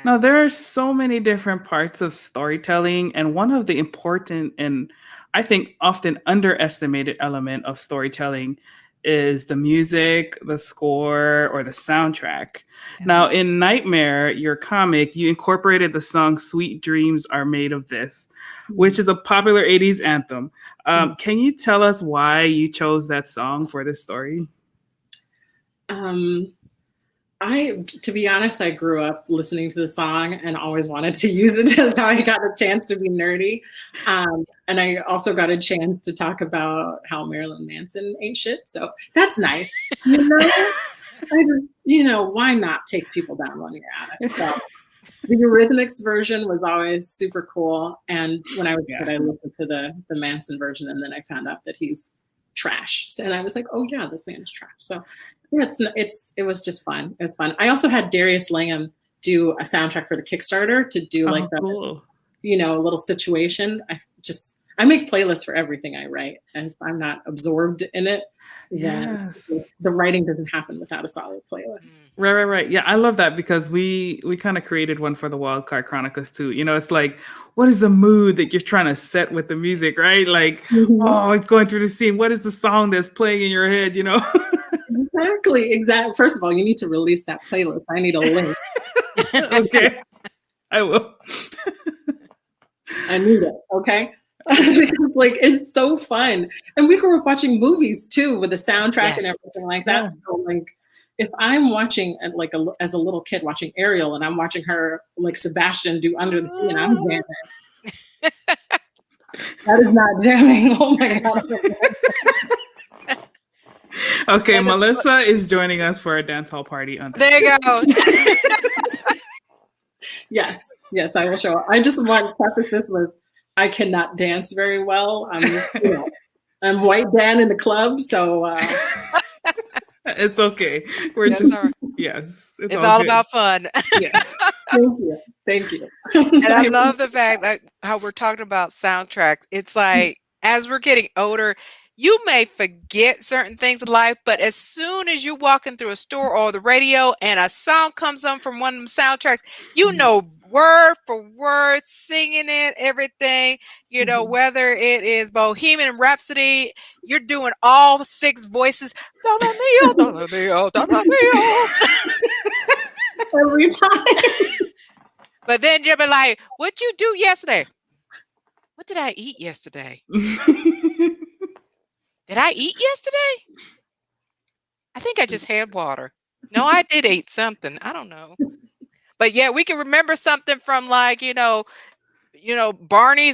Now, there are so many different parts of storytelling, and one of the important and I think often underestimated element of storytelling is the music, the score, or the soundtrack. Yeah. Now, in Nightmare, your comic, you incorporated the song Sweet Dreams Are Made of This, which is a popular 80s anthem. Can you tell us why you chose that song for this story? To be honest, I grew up listening to the song and always wanted to use it. That's how I got a chance to be nerdy. And I also got a chance to talk about how Marilyn Manson ain't shit. So that's nice. Why not take people down when you're at it? So the Eurythmics version was always super cool. And when I was a kid, I listened to the Manson version, and then I found out that he's trash. And I was like, oh yeah, this man is trash. So yeah, it was just fun. It was fun. I also had Darius Langham do a soundtrack for the Kickstarter to do a little situation. I make playlists for everything I write, and if I'm not absorbed in it, then the writing doesn't happen without a solid playlist. Right. Yeah, I love that because we kind of created one for the Wildcard Chronicles too. It's like, what is the mood that you're trying to set with the music, right? Like, it's going through the scene. What is the song that's playing in your head, Exactly. First of all, you need to release that playlist. I need a link. Okay. I will. I need it. Okay. Because it's so fun. And we grew up watching movies too with the soundtrack and everything like that. So if I'm watching as a little kid watching Ariel and I'm watching her like Sebastian do Under the Sea and I'm jamming. That is not jamming. Oh my God. Okay, Melissa is joining us for a dance hall party. There you go. Yes, I will show up. I just want to preface this with, I cannot dance very well. I'm white Dan in the club, so it's okay. It's all about fun. Yeah. Thank you. And I love the fact that how we're talking about soundtracks. It's like as we're getting older, you may forget certain things in life, but as soon as you're walking through a store or the radio and a song comes on from one of them soundtracks, word for word, singing it, everything, whether it is Bohemian Rhapsody, you're doing all 6 voices. Donna mio, Donna mio, Donna mio. Every time. But then you'll be like, what'd you do yesterday? What did I eat yesterday? Did I eat yesterday? I think I just had water. No, I did eat something. I don't know. But yeah, we can remember something from Barney's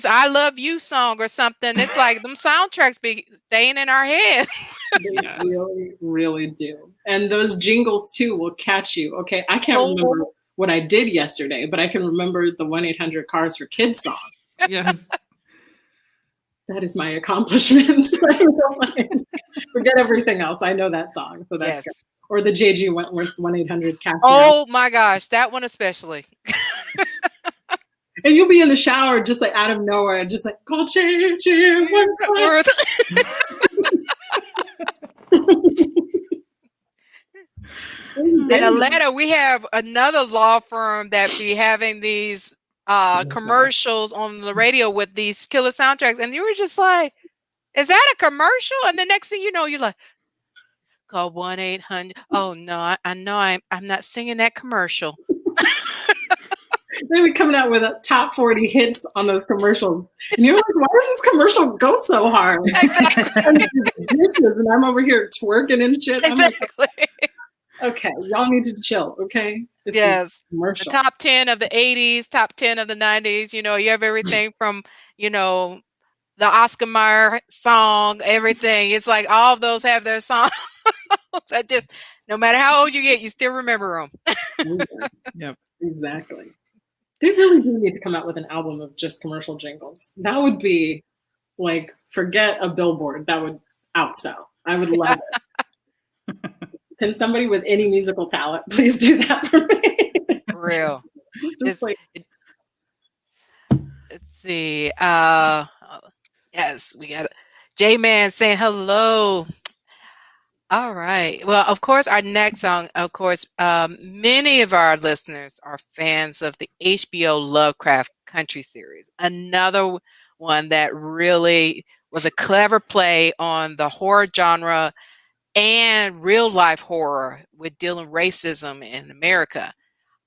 I Love You song or something. It's like them soundtracks be staying in our head. They really, really do. And those jingles too will catch you. Okay, I can't remember what I did yesterday, but I can remember the 1-800 Cars for Kids song. Yes. That is my accomplishment. Forget everything else. I know that song. So that's good. Or the J.G. Wentworth 1-800 Catch. Oh my gosh, that one especially. And you'll be in the shower just like out of nowhere, just like, call J.G. Wentworth. In Atlanta, we have another law firm that be having these commercials on the radio with these killer soundtracks, and you were just like, is that a commercial? And the next thing you know, you're like, call 1-800. Oh no, I know I'm not singing that commercial. They were coming out with a top 40 hits on those commercials, and you're like, why does this commercial go so hard? Exactly. And I'm over here twerking and shit. Exactly. Like, okay, y'all need to chill. Okay. Yes. The top 10 of the 80s, top 10 of the 90s. You have everything from, the Oscar Mayer song, everything. It's like all of those have their songs. That just, no matter how old you get, you still remember them. Yep. Exactly. They really do need to come out with an album of just commercial jingles. That would be like, forget a billboard. That would outsell. I would love it. Can somebody with any musical talent please do that for me? For real. Let's see. Yes, we got J-Man saying hello. All right. Well, of course, our next song, of course, many of our listeners are fans of the HBO Lovecraft Country series. Another one that really was a clever play on the horror genre and real life horror with dealing racism in America.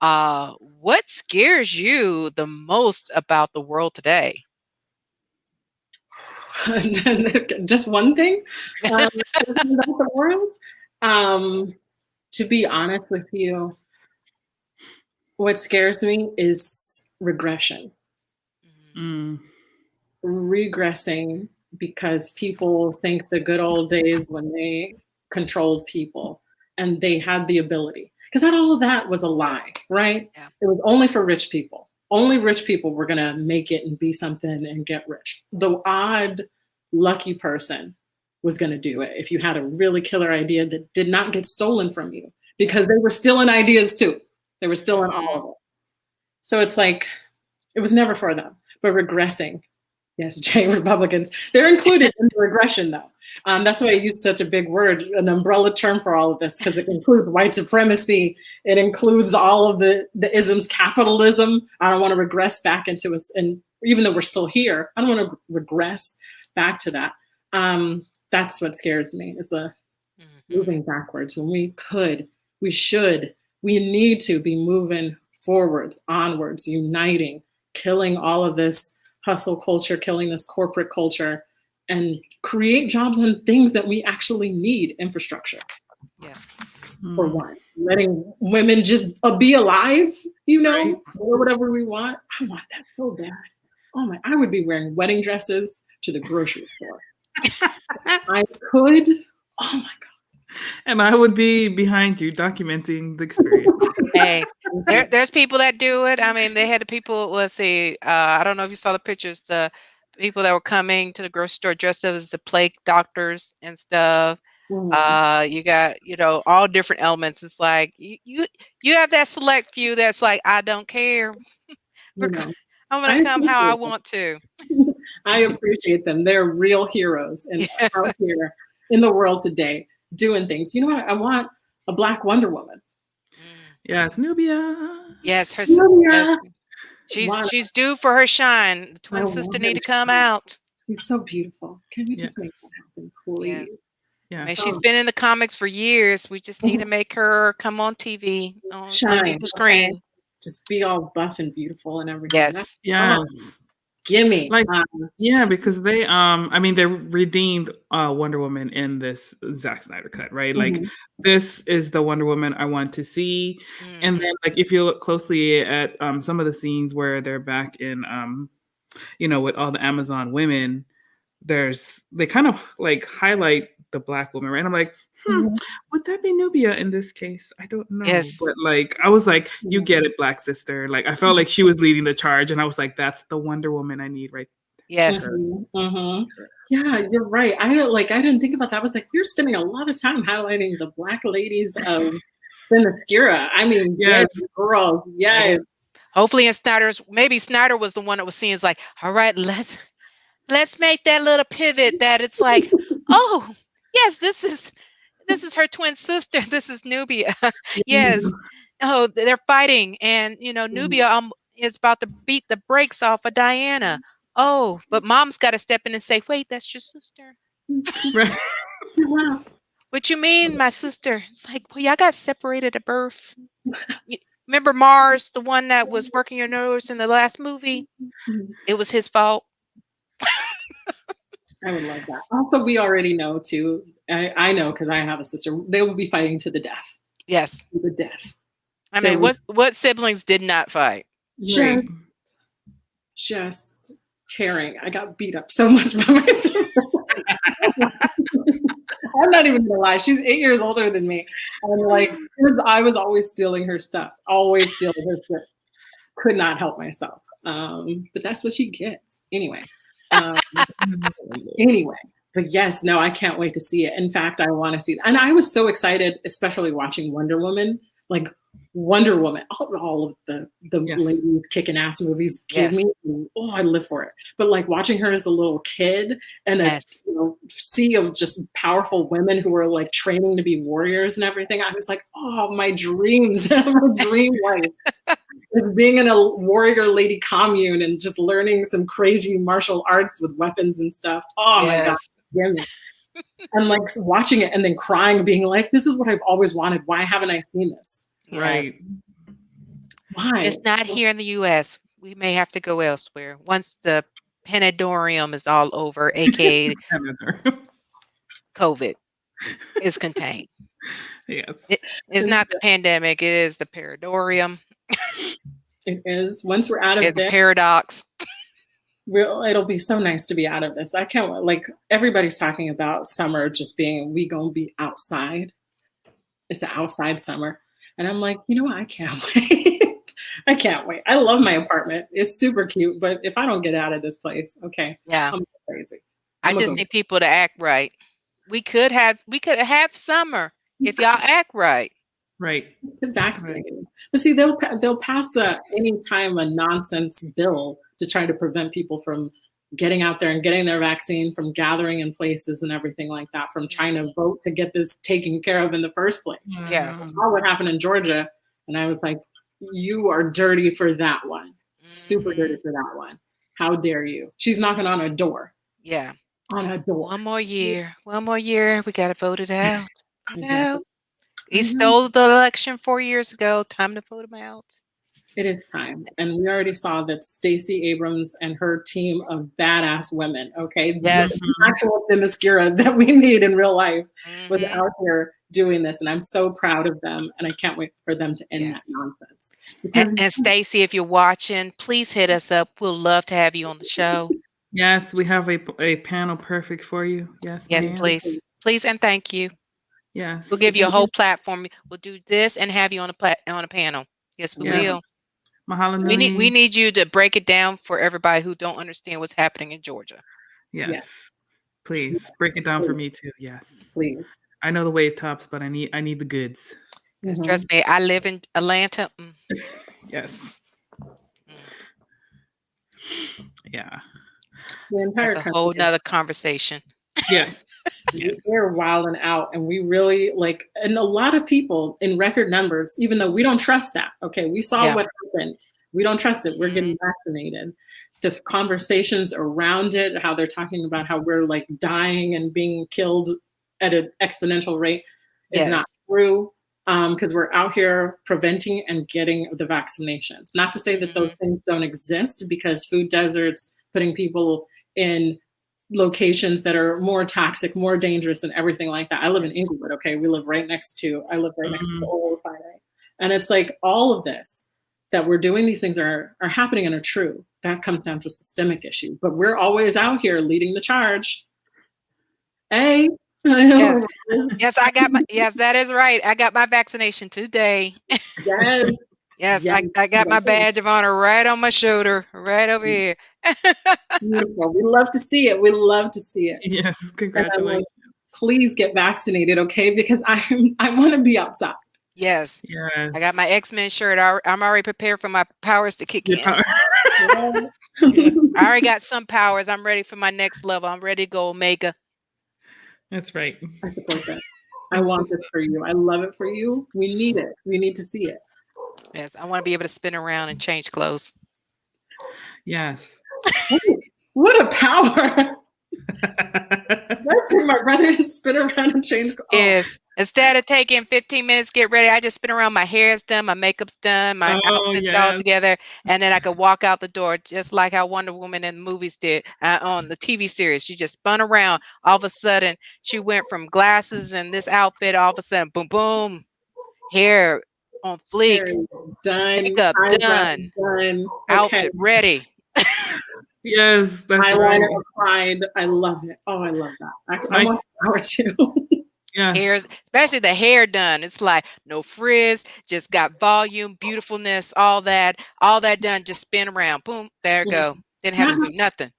What scares you the most about the world today? Just one thing about the world. To be honest with you, what scares me is regression. Regressing because people think the good old days when they controlled people and they had the ability. Because not all of that was a lie, right? Yeah. It was only for rich people. Only rich people were going to make it and be something and get rich. The odd, lucky person was going to do it if you had a really killer idea that did not get stolen from you, because they were stealing ideas too. They were stealing all of it. So it's like, it was never for them. But regressing, yes, Jay, Republicans, they're included in the regression though. That's why I used such a big word, an umbrella term for all of this, because it includes white supremacy. It includes all of the isms, capitalism. I don't want to regress back into us. And even though we're still here, I don't want to regress back to that. That's what scares me, is the moving backwards when we should, we need to be moving forwards, onwards, uniting, killing all of this hustle culture, killing this corporate culture, and create jobs on things that we actually need. Infrastructure. Yeah. For one, letting women just be alive, or whatever we want. I want that so bad. I would be wearing wedding dresses to the grocery store. I could. Oh my God. And I would be behind you documenting the experience. Hey, there's people that do it. I mean, they had the people, let's see, I don't know if you saw the pictures, the people that were coming to the grocery store dressed up as the plague doctors and stuff. You got, all different elements. It's like, you have that select few that's like, I don't care. I'm going to come how I want to. I appreciate them. They're real heroes and out here in the world today doing things. You know what? I want a Black Wonder Woman. Yes, Nubia. Yes, her Nubia. She's due for her shine. The twin sister need to come out. She's so beautiful. Can we just make that happen, please? Yes. Yeah. And she's been in the comics for years. We just need to make her come on TV, on the screen. Okay. Just be all buff and beautiful and everything. Yes. Yes. Gimme. Because they they redeemed Wonder Woman in this Zack Snyder cut, right? Like this is the Wonder Woman I want to see. And then like if you look closely at some of the scenes where they're back in with all the Amazon women, they kind of like highlight the Black woman, right? I'm like, would that be Nubia in this case? I don't know. Yes. But like, I was like, you get it, Black sister. Like, I felt like she was leading the charge, and I was like, that's the Wonder Woman I need, right? Yes. Yeah, you're right. I didn't think about that. I was like, we're spending a lot of time highlighting the Black ladies of Themyscira. I mean, yes, girls, yes. Hopefully, in maybe Snyder was the one that was seeing, it's like, all right, let's make that little pivot that it's like, oh. Yes, this is her twin sister. This is Nubia. Yes. Oh, they're fighting, and Nubia is about to beat the brakes off of Diana. Oh, but Mom's got to step in and say, "Wait, that's your sister." Right. Wow. What you mean, my sister? It's like, well, y'all got separated at birth. Remember Mars, the one that was working your nose in the last movie? It was his fault. I would love that. Also, we already know too. I know because I have a sister. They will be fighting to the death. Yes, to the death. I mean, what siblings did not fight? Just tearing. I got beat up so much by my sister. I'm not even gonna lie. She's 8 years older than me, and like I was always stealing her stuff. Always stealing her stuff. Could not help myself. But that's what she gets anyway. But yes, no, I can't wait to see it. In fact, I want to see it. And I was so excited, especially watching Wonder Woman. Like, Wonder Woman, all of the Yes. ladies kicking ass movies give me, oh, I live for it. But like watching her as a little kid and a sea of just powerful women who were like training to be warriors and everything, I was like, oh, my dreams, my dream life is being in a warrior lady commune and just learning some crazy martial arts with weapons and stuff. Oh my God, damn it. And like watching it and then crying, being like, this is what I've always wanted. Why haven't I seen this? Right. Why? Just not here in the U.S. We may have to go elsewhere once the Panadorium is all over, aka COVID is contained. Yes. It's not the pandemic, it is the Paradorium. It is. Once we're out of it's this, a paradox. It'll be so nice to be out of this. I can't, like, everybody's talking about summer just being, we gonna be outside. It's an outside summer. And I'm like, you know what? I can't wait. I can't wait. I love my apartment. It's super cute, but if I don't get out of this place, okay. Yeah. I'm crazy. I just need people to act right. We could have summer if y'all act right. Right. Vaccinated. Right. But see, they'll pass any time a nonsense bill to try to prevent people from getting out there and getting their vaccine, from gathering in places and everything like that, from trying to vote to get this taken care of in the first place. Yes. I saw what happened in Georgia, and I was like, you are dirty for that one. Super dirty for that one. How dare you? She's knocking on a door. Yeah. On a door. One more year. We got to vote it out. No. He stole the election 4 years ago. Time to vote him out. It is time. And we already saw that Stacey Abrams and her team of badass women, okay? Yes. The actual Themyscira that we need in real life was out here doing this. And I'm so proud of them. And I can't wait for them to end that nonsense. And Stacey, if you're watching, please hit us up. We'll love to have you on the show. Yes, we have a panel perfect for you. Yes, yes, please. Please and thank you. Yes. We'll give you a whole platform. We'll do this and have you on a panel. Yes, we will. Mahalo Nui. We need you to break it down for everybody who don't understand what's happening in Georgia. Yes. Please break it down for me too. Yes. Please. I know the wave tops, but I need the goods. Trust me, I live in Atlanta. Yes. Yeah. That's a whole nother conversation. Yes. Yes. We're wilding out, and we really and a lot of people in record numbers, even though we don't trust that. Okay, we saw what happened. We don't trust it. We're getting vaccinated. The conversations around it, how they're talking about how we're dying and being killed at an exponential rate is not true, because we're out here preventing and getting the vaccinations. Not to say that those things don't exist, because food deserts, putting people in locations that are more toxic, more dangerous, and everything like that. I live in Inglewood, okay? I live right next to the old refinery. And it's all of this that we're doing, these things are happening and are true. That comes down to a systemic issue. But we're always out here leading the charge. Hey. Yes, that is right. I got my vaccination today. Yes. Yes, I got my badge of honor right on my shoulder, right over here. Beautiful. We love to see it. We love to see it. Yes, congratulations. Please get vaccinated, okay? Because I want to be outside. Yes. Yes. I got my X-Men shirt. I'm already prepared for my powers to kick in. I already got some powers. I'm ready for my next level. I'm ready to go Omega. That's right. I support that. I want this for you. I love it for you. We need it. We need to see it. Yes, I want to be able to spin around and change clothes. Yes. What a power. Let's take my brother and spin around and change clothes. Yes. Instead of taking 15 minutes to get ready, I just spin around. My hair is done, my makeup's done, my outfit's all together, and then I could walk out the door just like how Wonder Woman in the movies did on the TV series. She just spun around. All of a sudden, she went from glasses and this outfit, all of a sudden, boom, boom, hair on fleek, done, makeup done, outfit ready. Yes, that's eyeliner applied. I love it. Oh, I love that. I want power too. Yeah, hairs, especially the hair done. It's like no frizz, just got volume, beautifulness, all that done. Just spin around, boom, there you go. Didn't have to do nothing.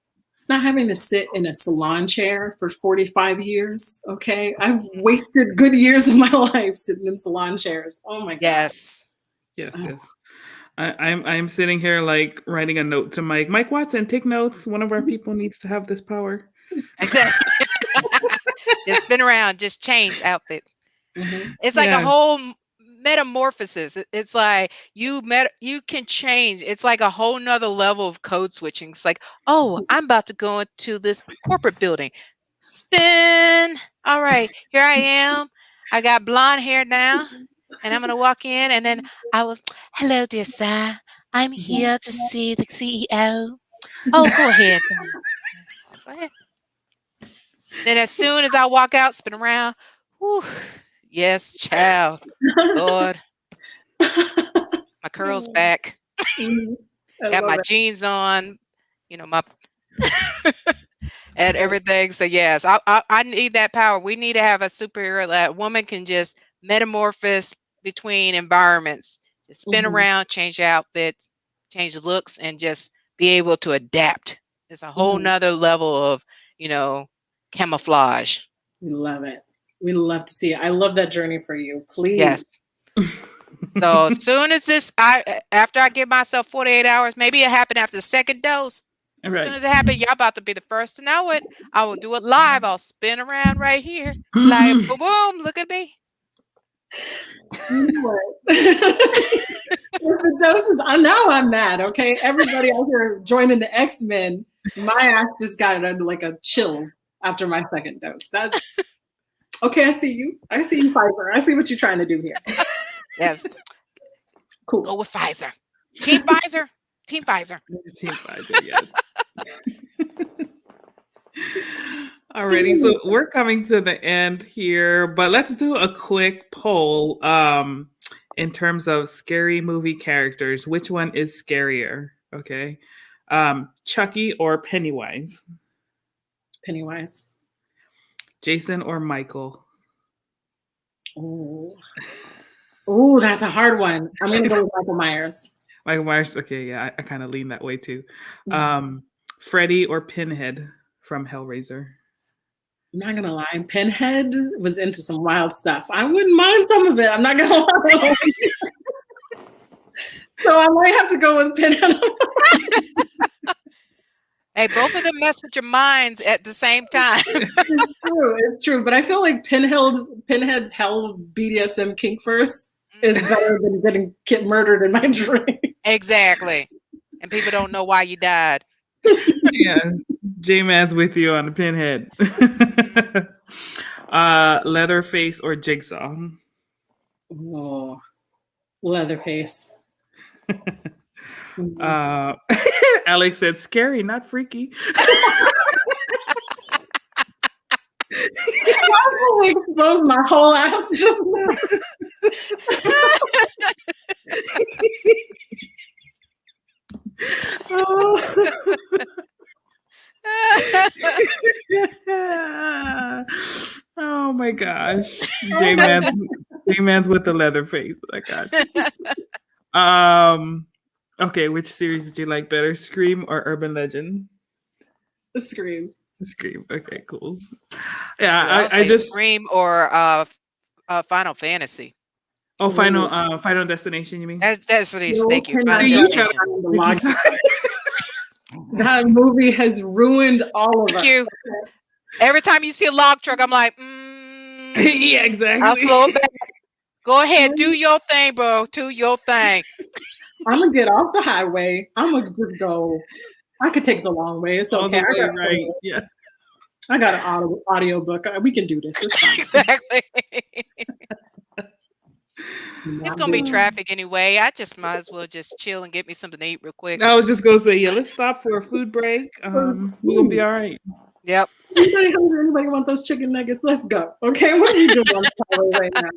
Not having to sit in a salon chair for 45 years. Okay, I've wasted good years of my life sitting in salon chairs. Oh my God. Yes. Yes, yes. I'm sitting here like writing a note to Mike. Mike Watson, take notes. One of our people needs to have this power. Exactly. Just spin around, just change outfits. Mm-hmm. It's like a whole metamorphosis. It's like you can change. It's like a whole nother level of code switching. It's like, oh, I'm about to go into this corporate building. Spin. All right, here I am. I got blonde hair now, and I'm gonna walk in, and then hello, dear sir. I'm here to see the CEO. Oh, go ahead. Go ahead. Then as soon as I walk out, spin around. Whew, yes, child. Lord. My curls back. Got my jeans on. My and everything. So yes, I need that power. We need to have a superhero that a woman can just metamorphose between environments. Just spin around, change outfits, change looks, and just be able to adapt. It's a whole nother level of, camouflage. We love it. We love to see it. I love that journey for you. Please. Yes. So as soon as after I give myself 48 hours, maybe it happened after the second dose. Right. As soon as it happened, y'all about to be the first to know it. I will do it live. I'll spin around right here. Like, boom, boom, look at me. You know what? The doses, now I'm mad, okay? Everybody out here joining the X-Men, my ass just got like a chills after my second dose. That's okay. I see you. I see you, Pfizer. I see what you're trying to do here. Yes. Cool. Go with Pfizer. Team Pfizer. Team Pfizer. Team Pfizer, yes. Alrighty, so we're coming to the end here, but let's do a quick poll in terms of scary movie characters. Which one is scarier? Okay. Chucky or Pennywise? Pennywise. Jason or Michael? Oh, that's a hard one. I'm going to go with Michael Myers. Michael Myers, okay, yeah, I kind of lean that way too. Freddy or Pinhead from Hellraiser? I'm not going to lie. Pinhead was into some wild stuff. I wouldn't mind some of it. I'm not going to lie. So I might have to go with Pinhead. Hey, both of them mess with your minds at the same time. It's true. But I feel like Pinhead's hell BDSM kink verse is better than getting murdered in my dream. Exactly. And people don't know why you died. Yeah, J-Man's with you on the Pinhead. Leatherface or Jigsaw? Oh, Leatherface. Alex said scary, not freaky. I exposed my whole ass just now. Oh my gosh. J-Man's with the leather face. I got you. Okay, which series did you like better, Scream or Urban Legend? Scream. Scream. Okay, cool. Yeah, I just Scream or Final Fantasy. Oh, Final Destination, you mean? That's Destination. Thank you. That movie has ruined all of us. You. Every time you see a log truck, I'm like, yeah, exactly. I'll slow it back. Go ahead, do your thing, bro. Do your thing. I'm gonna get off the highway. I'm gonna just go. I could take the long way. It's okay. Right. Yeah. I got an audio book. We can do this. It's fine. Exactly. It's gonna be traffic anyway. I just might as well just chill and get me something to eat real quick. I was just gonna say, yeah, let's stop for a food break. We're gonna be all right. Yep. Anybody hungry? Anybody want those chicken nuggets? Let's go. Okay, what are you doing on the highway right now?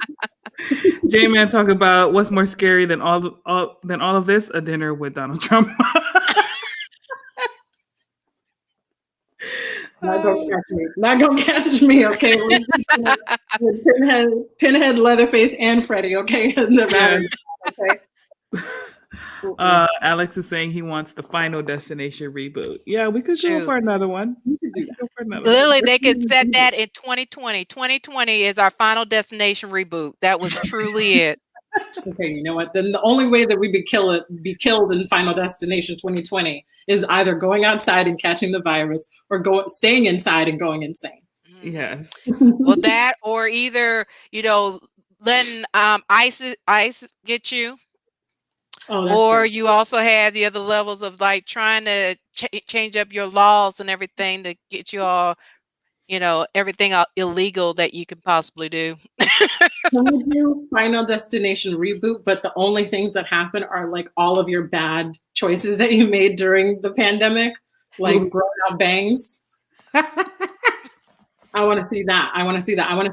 J-Man talk about what's more scary than all of this: a dinner with Donald Trump. Not gonna catch me, okay? Pinhead, Leatherface, and Freddy, okay? Okay. Alex is saying he wants the Final Destination reboot. Yeah, we could go for another one. Literally, they could set that in 2020. 2020 is our Final Destination reboot. That was truly it. Okay, you know what? Then the only way that we be killed in Final Destination 2020 is either going outside and catching the virus, or staying inside and going insane. Yes. Well, that, or either, letting ice get you. Oh, that's Or good. you also had the other levels of like trying to change up your laws and everything to get you all, everything illegal that you can possibly do. Can we do Final Destination Reboot, but the only things that happen are like all of your bad choices that you made during the pandemic, like growing out bangs? I want to see that. I want to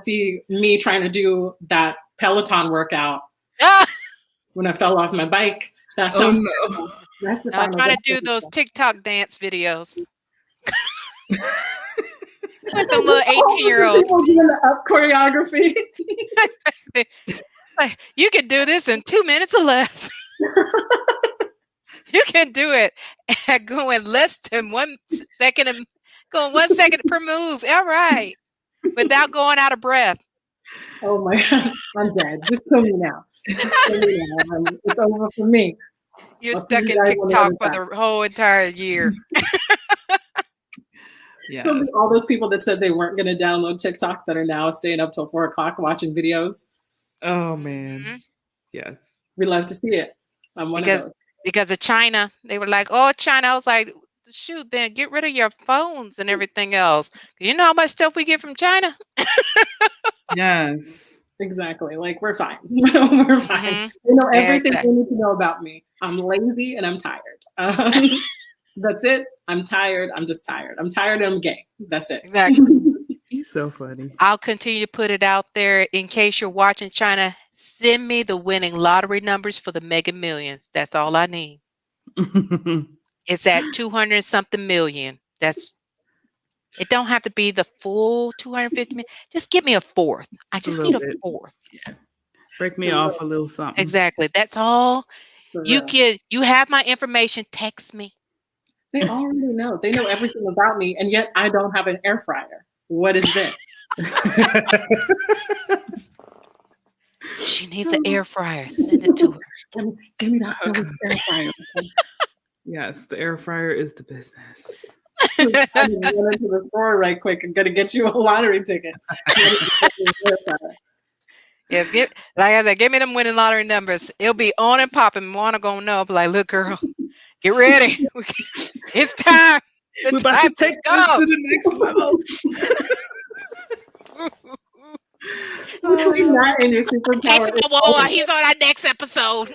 see me trying to do that Peloton workout when I fell off my bike. That sounds no. That's the I'm trying to do those TikTok dance videos. Like them little 18-year-olds. Doing the up choreography. Like, you can do this in 2 minutes or less. You can do it at going less than 1 second and going 1 second per move. All right. Without going out of breath. Oh my God. I'm dead. Just kill me now. Just kill me now. It's over for me. You're stuck in TikTok for the whole entire year. Yeah. All those people that said they weren't going to download TikTok that are now staying up till 4 o'clock watching videos. Oh man. Yes. We love to see it. I'm one of those. Because of China. They were like, oh, China. I was like, shoot, then get rid of your phones and everything else. You know how much stuff we get from China? Yes. Exactly. Like, we're fine. We're fine. They know everything they need to know about me. I'm lazy and I'm tired. That's it. I'm tired. I'm just tired. I'm tired and I'm gay. That's it. Exactly. He's so funny. I'll continue to put it out there in case you're watching China. Send me the winning lottery numbers for the Mega Millions. That's all I need. It's at 200 something million. It don't have to be the full 250 million. Just give me a fourth. I just need a fourth. Yeah. Break me off a little something. Exactly. That's all. You have my information. Text me. They already know. They know everything about me, and yet I don't have an air fryer. What is this? She needs an air fryer. Send it to her. Give me that air fryer. Yes, the air fryer is the business. I'm going into the store right quick. I'm going to get you a lottery ticket. Yes, like I said, give me them winning lottery numbers. It'll be on and popping. Moana gonna know. Be like, look, girl, get ready. It's time. We're about to take this to the next level. Not in your superpower. He's on our next episode.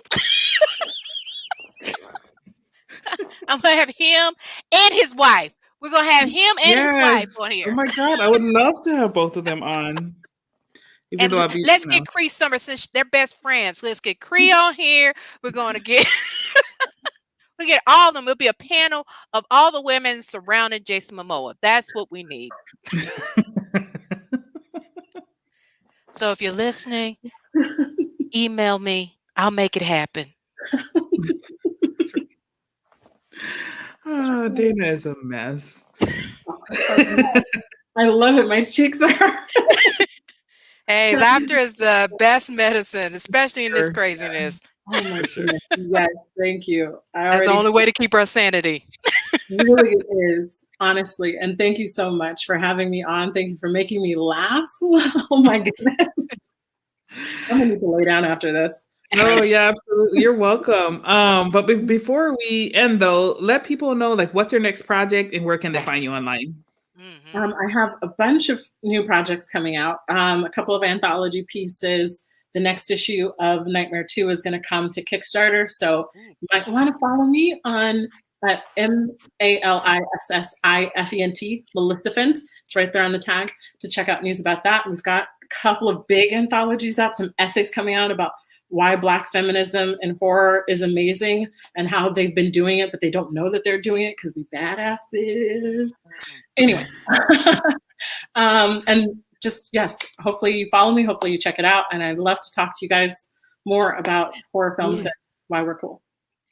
I'm gonna have him and his wife. We're gonna have him and his wife on here. Oh my God, I would love to have both of them on. And let's get Cree Summer, since they're best friends. Let's get Cree on here. We're going to get we get all of them. It'll be a panel of all the women surrounding Jason Momoa. That's what we need. So if you're listening, email me. I'll make it happen. Oh, Dana is a mess. I love it. My cheeks are. Hey, laughter is the best medicine, especially in this craziness. Oh my goodness. Yes, thank you. That's the only way to keep our sanity. Really is, honestly. And thank you so much for having me on. Thank you for making me laugh. Oh my goodness. I'm gonna need to lay down after this. Oh yeah, absolutely. You're welcome. But before we end though, let people know like what's your next project and where can they find you online? I have a bunch of new projects coming out, a couple of anthology pieces. The next issue of Nightmare 2 is going to come to Kickstarter. So you might want to follow me on MALISSIFENT, Maleficent. It's right there on the tag to check out news about that. We've got a couple of big anthologies out, some essays coming out about why Black feminism and horror is amazing and how they've been doing it, but they don't know that they're doing it because we badasses. Anyway, and just, yes, hopefully you follow me. Hopefully you check it out. And I'd love to talk to you guys more about horror films and why we're cool.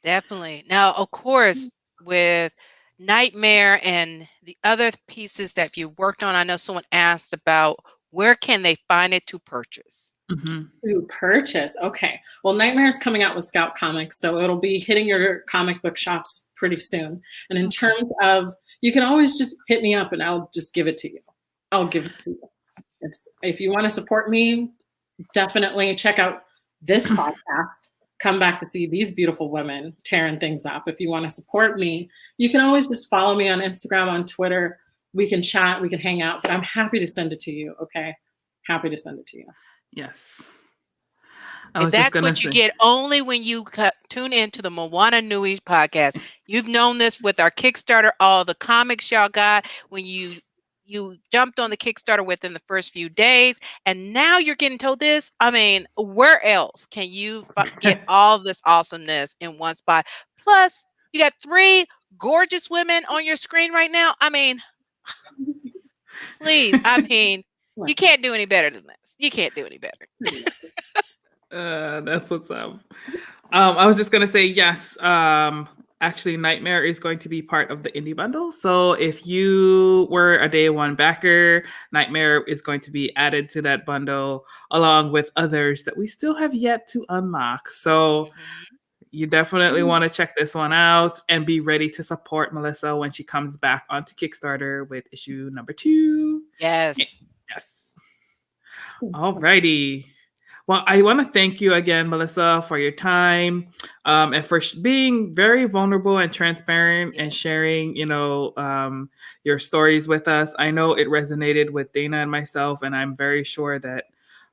Definitely. Now, of course, with Nightmare and the other pieces that you worked on, I know someone asked about where can they find it to purchase? to purchase. Okay. Well, Nightmare is coming out with Scout Comics, so it'll be hitting your comic book shops pretty soon. And in terms of, you can always just hit me up and I'll just give it to you. I'll give it to you. If you want to support me, definitely check out this podcast. Come back to see these beautiful women tearing things up. If you want to support me, you can always just follow me on Instagram, on Twitter. We can chat, we can hang out, but I'm happy to send it to you. Okay. Happy to send it to you. Yes. And that's what you get only when you tune into the Moana Nui podcast. You've known this with our Kickstarter, all the comics y'all got when you jumped on the Kickstarter within the first few days, and now you're getting told this. I mean, where else can you get all this awesomeness in one spot? Plus, you got 3 gorgeous women on your screen right now. I mean, please, I mean, you can't do any better than this. You can't do any better. That's what's up. I was just gonna say yes. Actually, Nightmare is going to be part of the indie bundle. So if you were a day one backer, Nightmare is going to be added to that bundle along with others that we still have yet to unlock. So you definitely want to check this one out and be ready to support Melissa when she comes back onto Kickstarter with issue number 2. Yes. Yes. All righty. Well, I want to thank you again, Melissa, for your time and for being very vulnerable and transparent and sharing, your stories with us. I know it resonated with Dana and myself, and I'm very sure that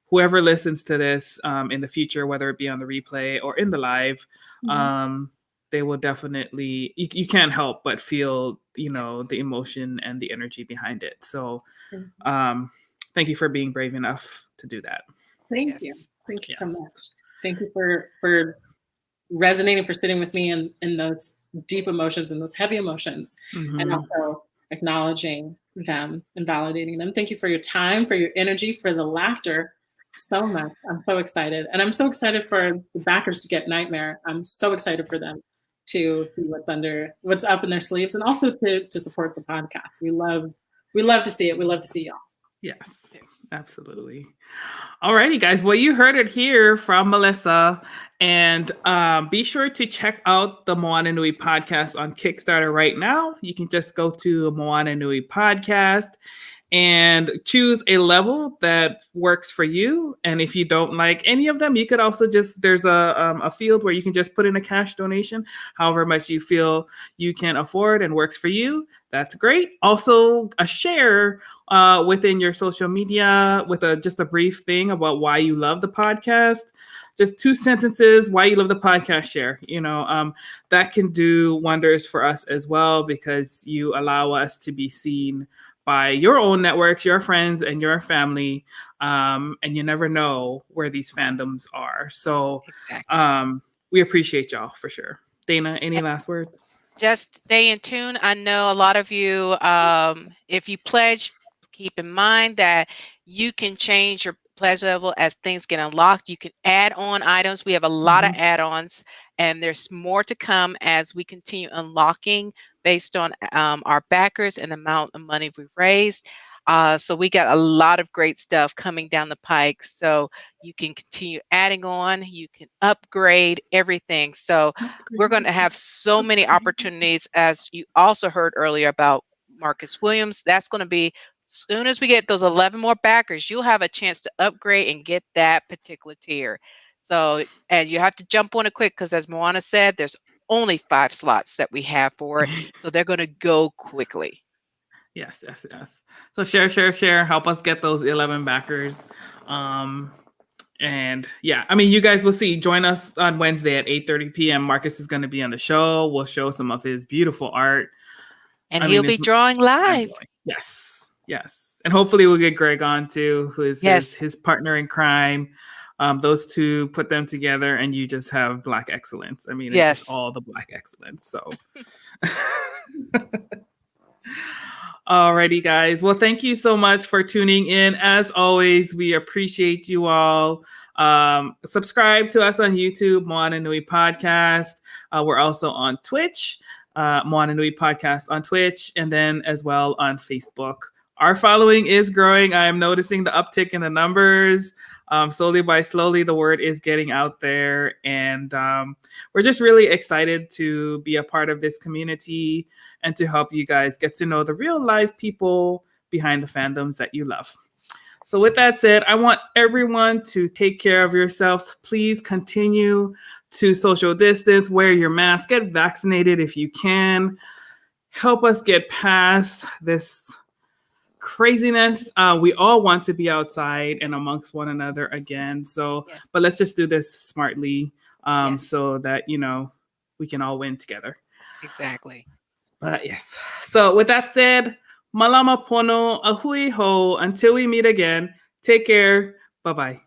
whoever listens to this in the future, whether it be on the replay or in the live, they will definitely, you can't help but feel, the emotion and the energy behind it. So thank you for being brave enough to do that. Thank you. Thank you so much. Thank you for resonating, for sitting with me in those deep emotions and those heavy emotions, and also acknowledging them and validating them. Thank you for your time, for your energy, for the laughter so much. I'm so excited. And I'm so excited for the backers to get Nightmare. I'm so excited for them to see what's up in their sleeves, and also to support the podcast. We love to see it. We love to see y'all. Yes. Absolutely. All righty, guys. Well, you heard it here from Melissa. And be sure to check out the Moana Nui Podcast on Kickstarter right now. You can just go to Moana Nui Podcast and choose a level that works for you. And if you don't like any of them, you could also there's a field where you can just put in a cash donation, however much you feel you can afford and works for you. That's great. Also, a share within your social media with just a brief thing about why you love the podcast. Just 2 sentences, why you love the podcast share. That can do wonders for us as well, because you allow us to be seen by your own networks, your friends, and your family. And you never know where these fandoms are. So we appreciate y'all for sure. Dana, any last words? Just stay in tune. I know a lot of you, if you pledge, keep in mind that you can change your pledge level as things get unlocked. You can add on items. We have a lot of add-ons, and there's more to come as we continue unlocking based on our backers and the amount of money we've raised. So we got a lot of great stuff coming down the pike. So you can continue adding on, you can upgrade everything. So we're going to have so many opportunities, as you also heard earlier about Marcus Williams. That's going to be, as soon as we get those 11 more backers, you'll have a chance to upgrade and get that particular tier. So, and you have to jump on it quick, because as Moana said, there's only 5 slots that we have for it. So they're going to go quickly. Yes. So share, help us get those 11 backers. And yeah, I mean, you guys will see, join us on Wednesday at 8:30 p.m. Marcus is going to be on the show. We'll show some of his beautiful art. And he'll be drawing live. Yes. And hopefully we'll get Greg on too, who is his partner in crime. Those 2, put them together and you just have Black excellence. I mean, it's all the Black excellence. So alrighty, guys. Well, thank you so much for tuning in. As always, we appreciate you all. Subscribe to us on YouTube, Moana Nui Podcast. We're also on Twitch, Moana Nui Podcast on Twitch, and then as well on Facebook. Our following is growing. I am noticing the uptick in the numbers. Slowly by slowly, the word is getting out there, and we're just really excited to be a part of this community and to help you guys get to know the real life people behind the fandoms that you love. So with that said, I want everyone to take care of yourselves. Please continue to social distance, wear your mask, get vaccinated if you can. Help us get past this craziness. We all want to be outside and amongst one another again. So, Yes. but let's just do this smartly Yes. so that, we can all win together. Exactly. But yes. So with that said, malama pono, ahui ho. Until we meet again, take care. Bye-bye.